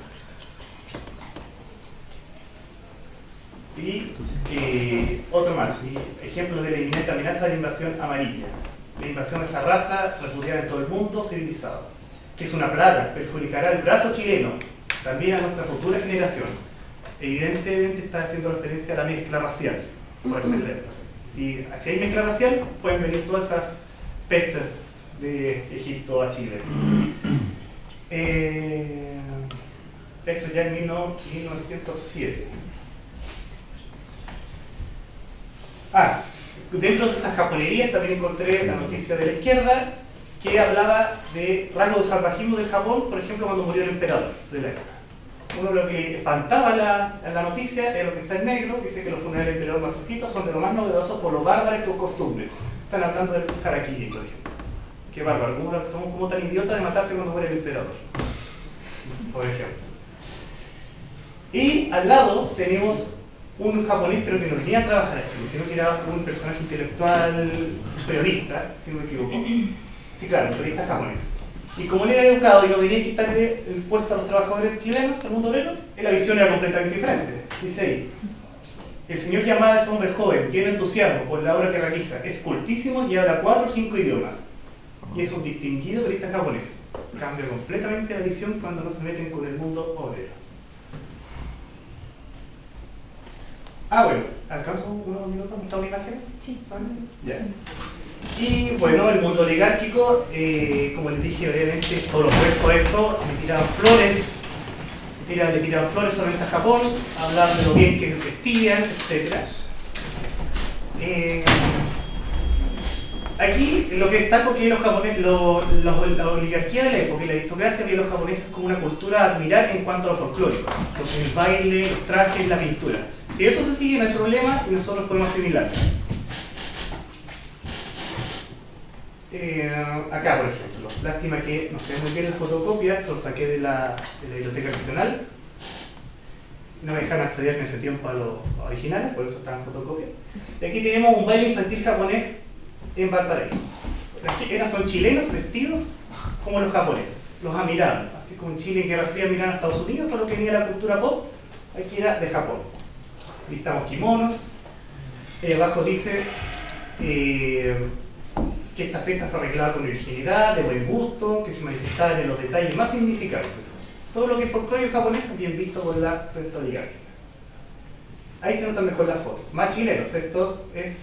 Y otro más, ejemplos de la inminente amenaza de la invasión amarilla. La invasión de esa raza, repudiada en todo el mundo civilizado, que es una plaga, perjudicará el brazo chileno, también a nuestra futura generación. Evidentemente está haciendo referencia a la mezcla racial. Si hay mezcla racial, pueden venir todas esas pestes de Egipto a Chile. Eso ya en 1907. Dentro de esas japonerías también encontré la noticia de la izquierda que hablaba de rasgos de salvajismo del Japón, por ejemplo, cuando murió el emperador de la época. Uno de lo que espantaba la noticia es lo que está en negro, dice que los funerales del emperador Matsuhito son de lo más novedosos por lo bárbaros y sus costumbres. Están hablando del harakiri, por ejemplo. Qué bárbaro, ¿cómo tan idiota de matarse cuando muere el emperador? Por ejemplo. Y al lado tenemos un japonés, pero que no venía a trabajar a Chile, sino que era un personaje intelectual, periodista, si no me equivoco. Sí, claro, un periodista japonés. Y como él era educado y no venía a quitarle el puesto a los trabajadores chilenos, al mundo obrero, la visión era completamente diferente. Dice ahí, el señor Yamada es un hombre joven, lleno de entusiasmo por la obra que realiza, es cultísimo y habla 4 o 5 idiomas. y es un distinguido periodista japonés. Cambia completamente la visión cuando no se meten con el mundo obrero. Bueno, ¿alcanzo unos minutos a mostrar imágenes? Sí. Ya. Y bueno, el mundo oligárquico, como les dije brevemente, todo lo opuesto a esto, le tiraban flores solamente a Japón, hablar de lo bien que vestían, etc. Aquí lo que destaco es que los japoneses, la oligarquía de la época y la aristocracia ve a los japoneses como una cultura a admirar en cuanto a lo folclórico, el baile, los trajes, la pintura. Si eso se sigue no hay problema y nosotros podemos asimilarlo. Acá, por ejemplo, lástima que no se ve muy bien la fotocopia, esto lo saqué de la Biblioteca Nacional. No me dejaron acceder en ese tiempo a los originales, por eso está en fotocopia. Y aquí tenemos un baile infantil japonés en Valparaíso. Son chilenos vestidos como los japoneses, los admiraban. Así como en Chile en Guerra Fría miraban a Estados Unidos, todo lo que venía de la cultura pop, aquí era de Japón. Vistamos kimonos. Abajo dice que esta fiesta fue arreglada con virginidad, de buen gusto, que se manifestaba en los detalles más significantes. Todo lo que es folclórico japonés es bien visto por la prensa oligárquica. Ahí se notan mejor las fotos. Más chilenos, esto es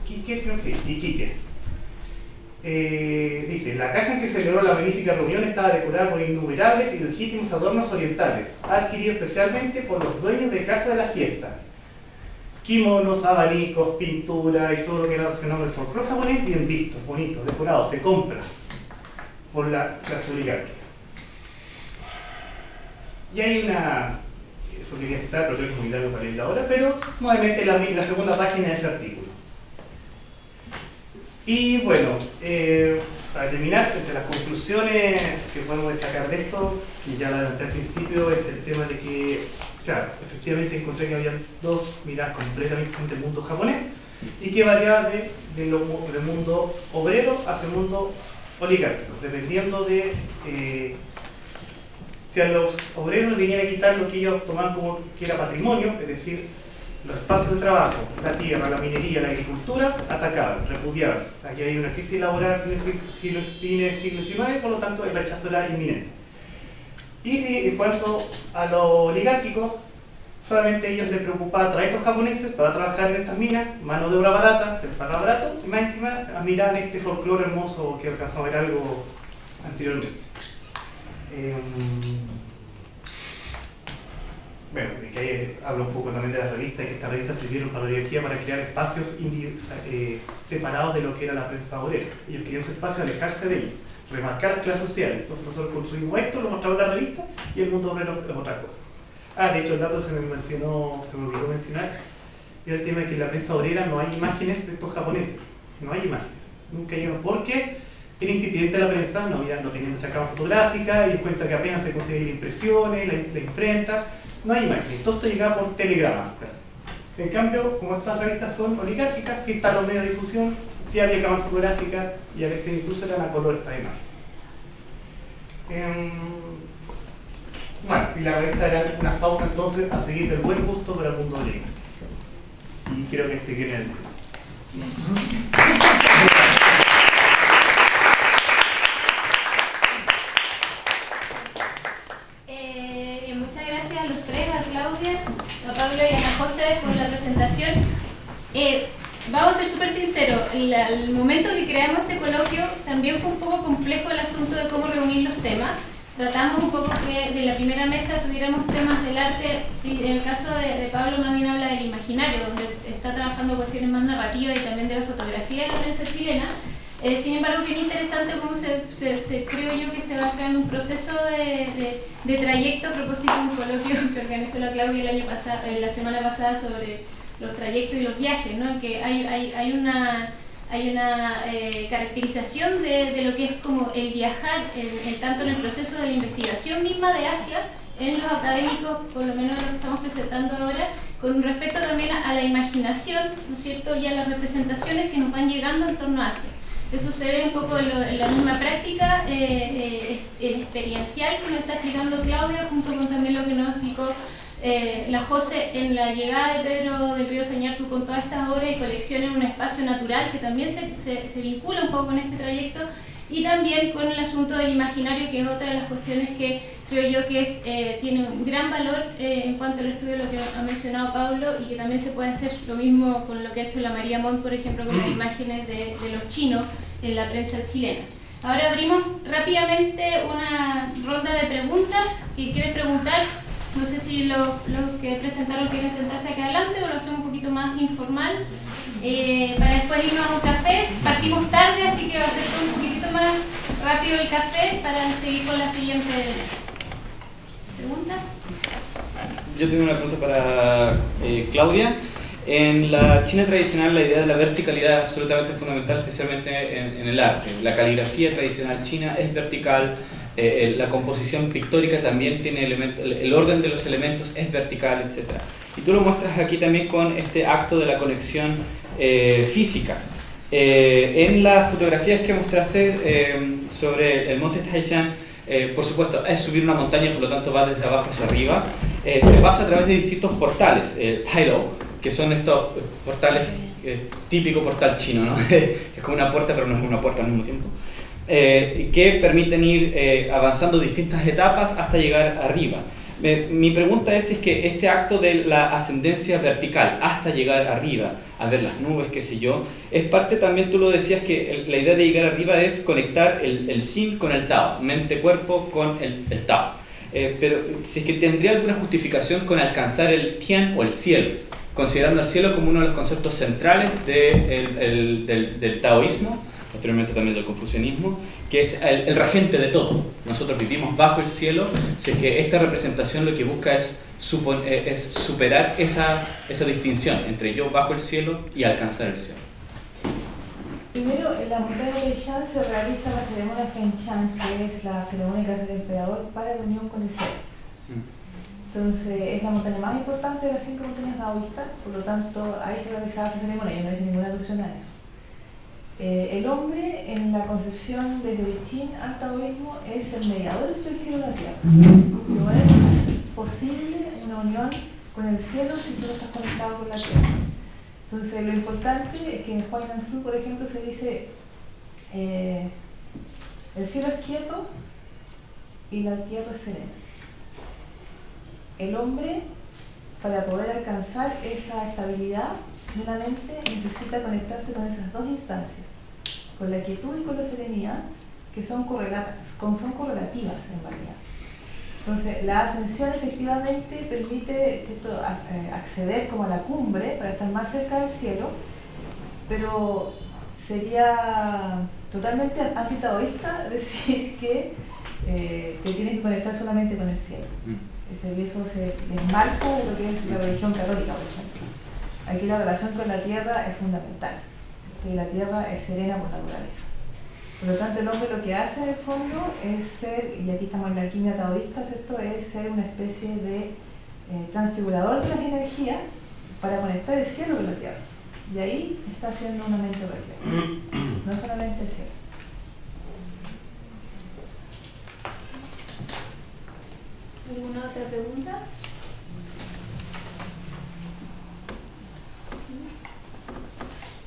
Iquique, sí, Iquique. Dice, la casa en que se celebró la magnífica reunión estaba decorada con innumerables y legítimos adornos orientales, adquiridos especialmente por los dueños de casa de la fiesta. Kimonos, abanicos, pintura y todo lo que era relacionado con el folclore japonés, bien visto, bonito, decorado, se compra por la clase oligárquica. Y hay eso quería estar, pero creo que es muy largo para leerlo ahora, pero nuevamente la segunda página de ese artículo. Y bueno, para terminar, entre las conclusiones que podemos destacar de esto, que ya lo adelanté al principio, es el tema de que, claro, efectivamente encontré que había dos miradas completamente del mundo japonés y que variaba del mundo obrero hacia el mundo oligárquico, dependiendo de si a los obreros venían a quitar lo que ellos tomaban como que era patrimonio, es decir, los espacios de trabajo, la tierra, la minería, la agricultura, atacaban, repudiaban. Aquí hay una crisis laboral a fines del siglo XIX, por lo tanto el rechazo era inminente. Y en cuanto a los oligárquicos, solamente a ellos les preocupaba traer a estos japoneses para trabajar en estas minas, mano de obra barata, se les pagaba barato, y más encima admiraban este folclore hermoso que alcanzamos a ver algo anteriormente. Bueno, que ahí hablo un poco también de las revistas, que estas revistas sirvieron para la oligarquía para crear espacios separados de lo que era la prensa obrera. Ellos querían su espacio, alejarse de ellos, remarcar las clases sociales. Entonces nosotros construimos esto, lo mostramos en la revista y el mundo obrero es otra cosa. De hecho el dato se me olvidó mencionar, era el tema de que en la prensa obrera no hay imágenes de estos japoneses, no hay imágenes, nunca llegan, porque el incipiente de la prensa no tenía mucha cámara fotográfica, y cuenta que apenas se conseguían impresiones, la imprenta, no hay imágenes, todo esto llegaba por telegrama casi. En cambio, como estas revistas son oligárquicas, sí están los medios de difusión, sí había cámara fotográfica y a veces incluso eran a color esta imagen. Bueno, y la revista era unas pautas entonces a seguir del buen gusto para el mundo oligárquico. Y creo que este quiere el muchas gracias a los tres, a Claudia, a Pablo y a Ana José por la presentación. Vamos a ser súper sinceros, el momento que creamos este coloquio también fue un poco complejo el asunto de cómo reunir los temas. Tratamos un poco que de la primera mesa tuviéramos temas del arte, en el caso de Pablo más bien habla del imaginario, donde está trabajando cuestiones más narrativas y también de la fotografía de la prensa chilena. Sin embargo, bien interesante cómo creo yo que se va creando un proceso de trayecto a propósito de un coloquio que organizó la Claudia la semana pasada sobre los trayectos y los viajes, ¿no? Que hay una caracterización de lo que es como el viajar, tanto en el proceso de la investigación misma de Asia, en los académicos, por lo menos lo que estamos presentando ahora, con respecto también a la imaginación, ¿no es cierto?, y a las representaciones que nos van llegando en torno a Asia. Eso se ve un poco en la misma práctica experiencial que nos está explicando Claudia, junto con también lo que nos explicó la José, en la llegada de Pedro del Río Sañartu con todas estas obras y colecciones en un espacio natural que también se vincula un poco con este trayecto, y también con el asunto del imaginario, que es otra de las cuestiones que creo yo que tiene un gran valor en cuanto al estudio de lo que ha mencionado Pablo, y que también se puede hacer lo mismo con lo que ha hecho la María Montt, por ejemplo, con las imágenes de los chinos en la prensa chilena. Ahora abrimos rápidamente una ronda de preguntas. ¿Quién quiere preguntar? No sé si los que presentaron quieren sentarse acá adelante o lo hacemos un poquito más informal, para después irnos a un café. Partimos tarde, así que va a ser un poquitito más rápido el café para seguir con la siguiente mesa. ¿Preguntas? Yo tengo una pregunta para Claudia. En la China tradicional, la idea de la verticalidad es absolutamente fundamental, especialmente en el arte. La caligrafía tradicional china es vertical, la composición pictórica también tiene elementos, el orden de los elementos es vertical, etc. Y tú lo muestras aquí también con este acto de la conexión física. En las fotografías que mostraste sobre el monte Taishan, por supuesto, es subir una montaña, por lo tanto va desde abajo hacia arriba. Se pasa a través de distintos portales, Tailou, que son estos portales, típico portal chino, ¿no? Que es como una puerta, pero no es una puerta al mismo tiempo, que permiten ir avanzando distintas etapas hasta llegar arriba. Mi pregunta es que este acto de la ascendencia vertical hasta llegar arriba, a ver las nubes, qué sé yo, es parte también, tú lo decías, que la idea de llegar arriba es conectar el Xin con el Tao, mente-cuerpo con el Tao. Pero si es que tendría alguna justificación con alcanzar el Tian o el cielo, considerando el cielo como uno de los conceptos centrales del taoísmo, posteriormente también del confucianismo, que es el regente de todo. Nosotros vivimos bajo el cielo, si es que esta representación lo que busca es superar esa distinción entre yo bajo el cielo y alcanzar el cielo. Primero, en la montaña de Shan se realiza la ceremonia Fengshan, que es la ceremonia que hace el emperador para la unión con el cielo. Entonces, es la montaña más importante de las 5 montañas taoístas, por lo tanto, ahí se realizaba esa ceremonia, y no hice ninguna alusión a eso. El hombre, en la concepción desde el Qin al taoísmo, es el mediador entre el cielo y la tierra. No es posible una unión con el cielo si tú no estás conectado con la tierra. Entonces, lo importante es que en Huaynan Tzu, por ejemplo, se dice el cielo es quieto y la tierra es serena. El hombre, para poder alcanzar esa estabilidad de la mente, necesita conectarse con esas dos instancias, con la quietud y con la serenidad, que son correlativas en realidad. Entonces, la ascensión efectivamente permite, ¿cierto?, acceder como a la cumbre para estar más cerca del cielo, pero sería totalmente antitaoísta decir que te tienes que conectar solamente con el cielo. Eso se desmarca de lo que es la religión católica, por ejemplo. Aquí la relación con la tierra es fundamental, porque la tierra es serena por naturaleza. Por lo tanto, el hombre lo que hace en el fondo es ser, y aquí estamos en la alquimia taoísta, ¿cierto?, es ser una especie de transfigurador de las energías para conectar el cielo con la tierra. Y ahí está haciendo una mente perfecta, no solamente el cielo. ¿Alguna otra pregunta?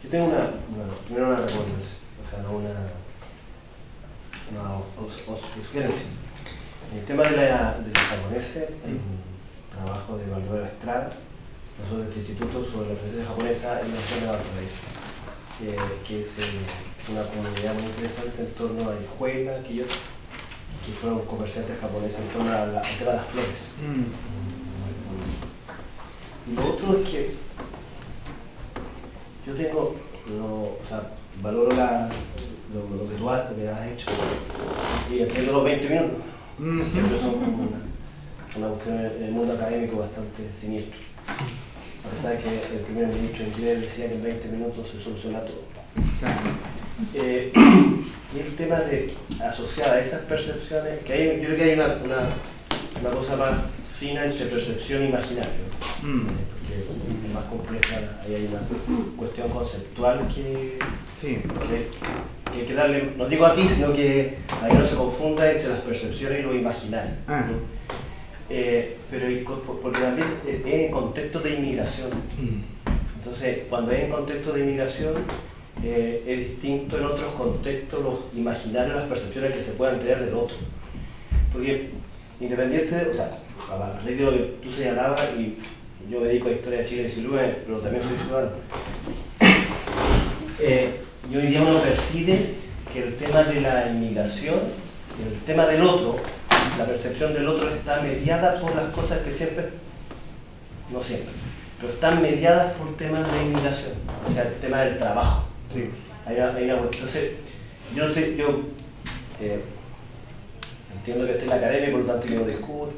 Yo tengo primero una recomendación, o sea, no una sugerencia. En el tema de los japoneses, hay un trabajo de Valverde Estrada, nosotros del Instituto sobre la presencia japonesa en la región de Valparaíso, que es una comunidad muy interesante en torno a Hijuela, que fueron comerciantes japoneses en torno al tema de las flores. Y lo otro es que yo tengo, valoro lo que tú has hecho y entiendo los 20 minutos. Siempre son como una cuestión en el mundo académico bastante siniestro. A pesar de que el primer ministro inglés decía que en 20 minutos se soluciona todo. Y el tema de asociada a esas percepciones, que yo creo que hay una cosa más fina entre percepción e imaginario, porque es más compleja, ahí hay una cuestión conceptual que hay que darle, no digo a ti, sino que ahí no se confunda entre las percepciones y lo imaginario. porque también es en contexto de inmigración. Entonces, cuando es en contexto de inmigración, es distinto en otros contextos los imaginarios, las percepciones que se puedan tener del otro. Porque independiente, o sea, a raíz de lo que tú señalabas, y yo me dedico a Historia de Chile y XIX, pero también soy ciudadano, y hoy día uno percibe que el tema de la inmigración, el tema del otro, la percepción del otro está mediada por las cosas que siempre, no siempre, pero están mediadas por temas de inmigración, o sea, el tema del trabajo. Sí. Entonces, yo entiendo que estoy en la academia, por lo tanto yo lo discuto.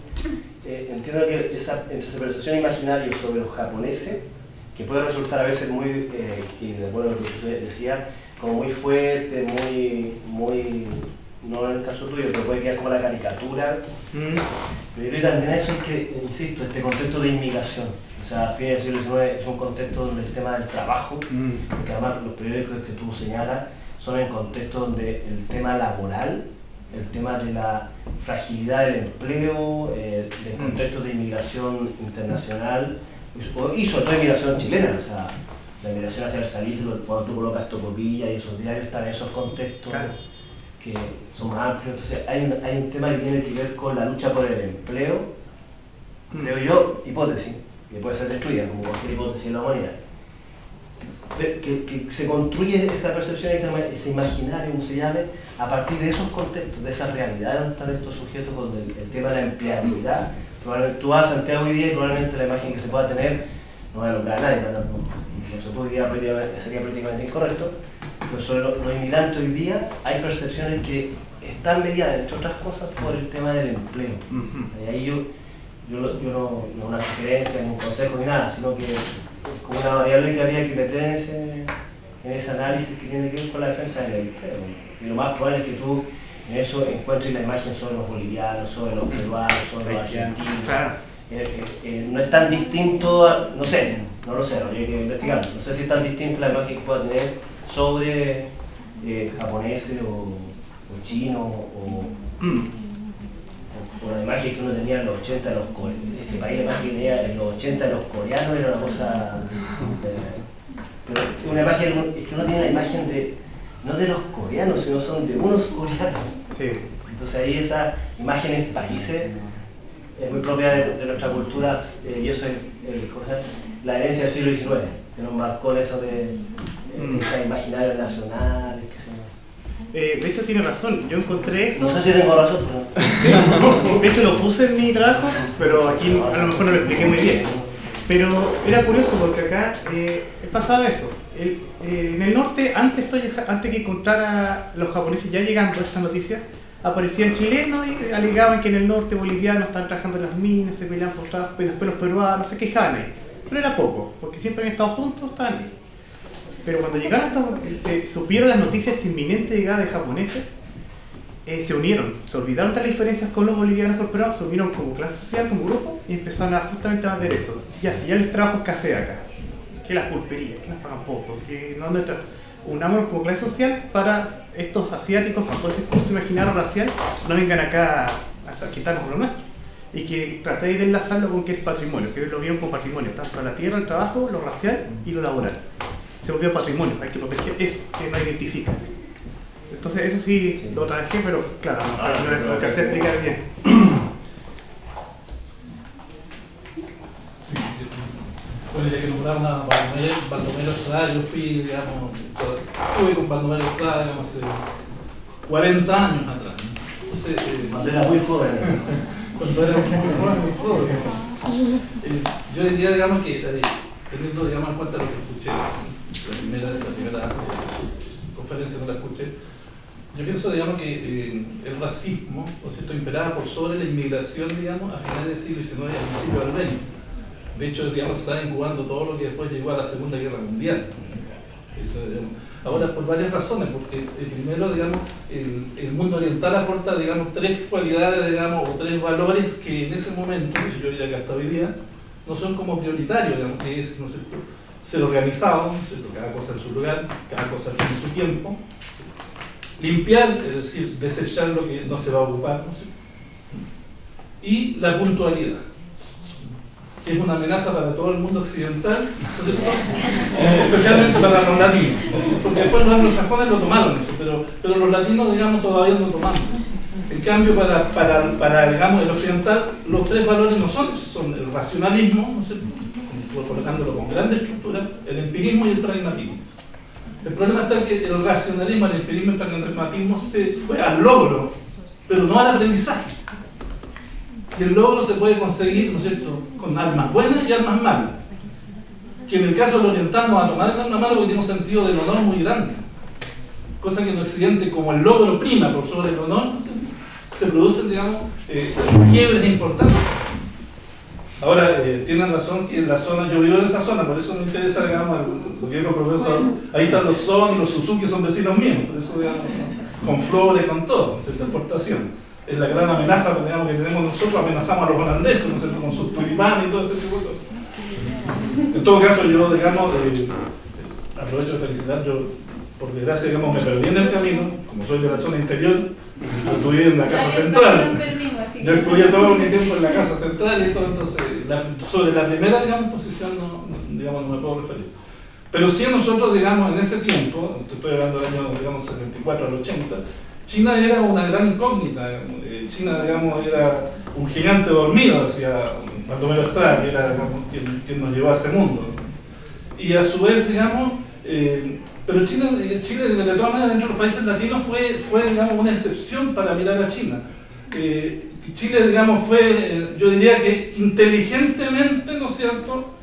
Entiendo que esa percepción imaginaria sobre los japoneses, que puede resultar a veces muy, y de acuerdo a lo que usted decía, como muy fuerte, muy, no en el caso tuyo, pero puede quedar como la caricatura. Pero yo creo que también eso es que, insisto, este contexto de inmigración. O sea, a fines del siglo XIX es un contexto donde el tema del trabajo, porque además los periódicos que tú señalas son en contextos donde el tema laboral, el tema de la fragilidad del empleo, del contexto de inmigración internacional, y sobre todo inmigración chilena, o sea, la inmigración hacia el Salín, cuando tú colocas Tocopilla y esos diarios están en esos contextos que son más amplios. Entonces hay un tema que tiene que ver con la lucha por el empleo, creo yo, hipótesis, que puede ser destruida, como cualquier hipótesis en la humanidad. Que se construye esa percepción, ese imaginario, como se llame, a partir de esos contextos, de esa realidad donde están estos sujetos con el tema de la empleabilidad. Probablemente tú vas a Santiago hoy día y probablemente la imagen que se pueda tener no va a nombrar a nadie, no se podría, sería prácticamente incorrecto, pero sobre los inmigrantes hoy día hay percepciones que están mediadas, entre otras cosas, por el tema del empleo. Y ahí yo no una sugerencia, ni un consejo ni nada, sino que como una variable que habría que meter en ese análisis que tiene que ver con la defensa del empleo. Y lo más probable es que tú en eso encuentres la imagen sobre los bolivianos, sobre los peruanos, sobre los argentinos. No es tan distinto, no sé, no lo sé, habría que investigarlo. No sé si es tan distinta la imagen que pueda tener sobre japoneses o chinos o la imagen que uno tenía en los 80 de los coreanos. Este país, la imagen que tenía en los 80 de los coreanos era una cosa. Pero una imagen, es que uno tiene la imagen no de los coreanos, sino son de unos coreanos. Sí. Entonces ahí esas imágenes países es muy propia de nuestra cultura, y eso es la herencia del siglo XIX, que nos marcó eso de esas imaginarios nacionales, qué sé yo. De hecho tiene razón, yo encontré eso. No sé si tengo razón, pero... Sí, de hecho lo puse en mi trabajo, pero aquí a lo mejor no lo expliqué muy bien. Pero era curioso porque acá pasaba eso. En el norte, antes que encontrara los japoneses ya llegando a esta noticia, aparecían chilenos y alegaban que en el norte bolivianos estaban trabajando en las minas, se peleaban por trabajo, pero después los peruanos se quejaban ahí. Pero era poco, porque siempre habían estado juntos, estaban ahí. Pero cuando llegaron se supieron las noticias de inminente llegada de japoneses, se unieron, se olvidaron de las diferencias con los bolivianos y los peruanos, se unieron como clase social, como grupo, y empezaron justamente a ver eso. Ya, si ya el trabajo escasea acá, que las pulperías, que nos pagan poco, que no unámonos como clase social para estos asiáticos con todo ese curso imaginario racial no vengan acá a quitarnos lo nuestro. Y que traté de enlazarlo con que es patrimonio, que lo vieron como patrimonio, tanto la tierra, el trabajo, lo racial y lo laboral. Se volvió patrimonio, hay que proteger eso, que no identifica. Entonces eso sí lo trabajé, pero claro, no lo que hacer explicar bien. Sí, bueno, ya que nombraron a Baldomero Estrada, yo fui, digamos, estuve con Baldomero Estrada, digamos, hace 40 años atrás. Entonces, cuando era muy joven. Cuando era muy joven. Yo diría, digamos, que teniendo, digamos, en cuenta lo que escuché, la primera conferencia no la escuché, yo pienso, digamos, que el racismo, o cierto, imperaba por sobre la inmigración, digamos, a finales del siglo XIX y al principio del XX. De hecho, digamos, se estaba incubando todo lo que después llegó a la Segunda Guerra Mundial. Eso, digamos. Ahora, por varias razones, porque primero, digamos, el mundo oriental aporta, digamos, tres cualidades, digamos, o tres valores que en ese momento, y yo diría que hasta hoy día, no son como prioritarios, digamos, que es, ¿no es cierto?, ser organizado, ¿no es cierto?, cada cosa en su lugar, cada cosa tiene su tiempo, limpiar, es decir, desechar lo que no se va a ocupar, ¿no es cierto?, y la puntualidad, que es una amenaza para todo el mundo occidental, especialmente para los latinos, porque después los anglosajones lo tomaron eso, pero los latinos, digamos, todavía no tomamos. En cambio, para digamos, el occidental, los tres valores no son el racionalismo, ¿no es cierto?, colocándolo con grandes estructuras, el empirismo y el pragmatismo. El problema está en que el racionalismo, el empirismo y el pragmatismo se fue al logro, pero no al aprendizaje. Y el logro se puede conseguir, ¿no es cierto?, con almas buenas y almas malas. Que en el caso del oriental no va a tomar el alma mala porque tiene un sentido del honor muy grande. Cosa que en Occidente, como el logro prima por sobre el honor, ¿no es cierto?, se producen, digamos, quiebres importantes. Ahora, tienen razón que en la zona, yo vivo en esa zona, por eso me interesa, digamos, lo que dijo el profesor, ahí están los Son y los Suzuki, son vecinos míos, por eso, digamos, con flores, con todo, cierta exportación. Es la gran amenaza, digamos, que tenemos nosotros, amenazamos a los holandeses, ¿no es cierto?, con sus tulipanes y todo ese tipo de cosas. En todo caso, yo, digamos, aprovecho de felicitar, yo, por desgracia, digamos, me perdí en el camino, como soy de la zona interior, estudié en la Casa Central. Yo estudié todo mi tiempo en la Casa Central y todo, entonces, sobre la primera, digamos, posición no me puedo referir. Pero sí nosotros, digamos, en ese tiempo, estoy hablando del año, digamos, 74 al 80, China era una gran incógnita. China, digamos, era un gigante dormido, decía Baldomero Estrada, que era, digamos, quien nos llevó a ese mundo. Y a su vez, digamos, pero Chile, de todas maneras, dentro de los países latinos fue digamos, una excepción para mirar a China. Chile, digamos, fue, yo diría que inteligentemente, ¿no es cierto?,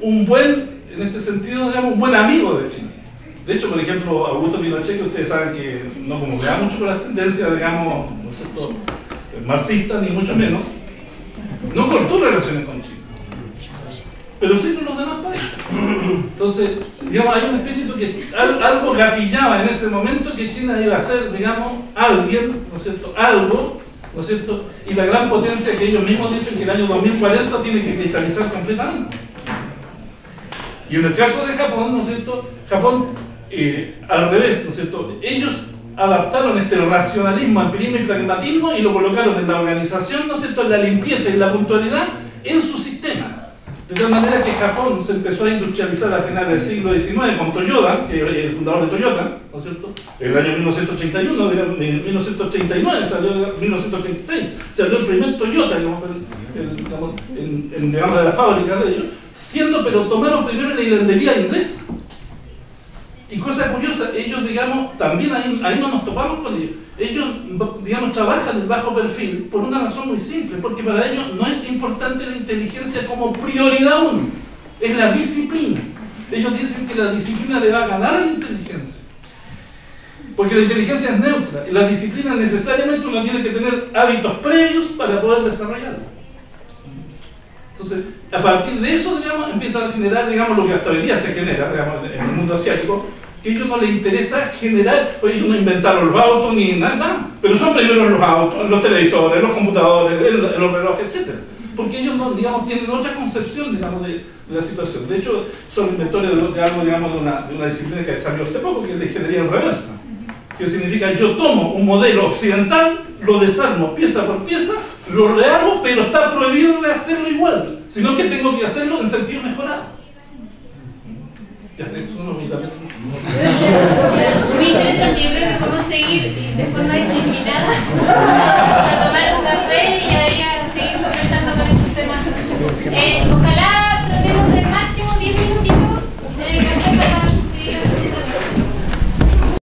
un buen, en este sentido, digamos, un buen amigo de China. De hecho, por ejemplo, Augusto Pinochet, que ustedes saben que no comulgaba mucho con las tendencias, digamos, ¿no es cierto?, marxistas, ni mucho menos, no cortó relaciones con China, pero sí con los demás países. Entonces, digamos, hay un espíritu que algo gatillaba en ese momento que China iba a ser, digamos, alguien, ¿no es cierto?, algo, ¿no es cierto?, y la gran potencia que ellos mismos dicen que el año 2040 tiene que cristalizar completamente. Y en el caso de Japón, ¿no es cierto?, Japón, al revés, ¿no es cierto?, ellos adaptaron este racionalismo, empirismo y pragmatismo y lo colocaron en la organización, ¿no es cierto?, en la limpieza y la puntualidad en su sistema. De tal manera que Japón se empezó a industrializar a finales del siglo XIX con Toyota, que es el fundador de Toyota, ¿no es cierto?, en el año 1981, en 1989 salió, 1986, salió el primer Toyota, digamos, digamos, de la fábrica de ellos, pero tomaron primero la hilandería inglesa. Y cosa curiosa, ellos, digamos, también ahí no nos topamos con ellos. Ellos, digamos, trabajan el bajo perfil por una razón muy simple, porque para ellos no es importante la inteligencia como prioridad uno, es la disciplina. Ellos dicen que la disciplina le va a ganar a la inteligencia, porque la inteligencia es neutra, y la disciplina necesariamente uno tiene que tener hábitos previos para poder desarrollarla. Entonces, a partir de eso, digamos, empiezan a generar, digamos, lo que hasta hoy día se genera, digamos, en el mundo asiático, que a ellos no les interesa generar, pues ellos no inventaron los autos ni nada, pero son primero los autos, los televisores, los computadores, los relojes, etc. Porque ellos, no, digamos, tienen otra concepción, digamos, de la situación. De hecho, son inventores de algo, digamos, de una disciplina que salió hace poco, que es la ingeniería en reversa, que significa yo tomo un modelo occidental, lo desarmo pieza por pieza, lo rehago, pero está prohibido de hacerlo igual, sino que tengo que hacerlo en sentido mejorado. Ya, eso no me también. Muy interesante, yo creo que podemos seguir de forma disciplinada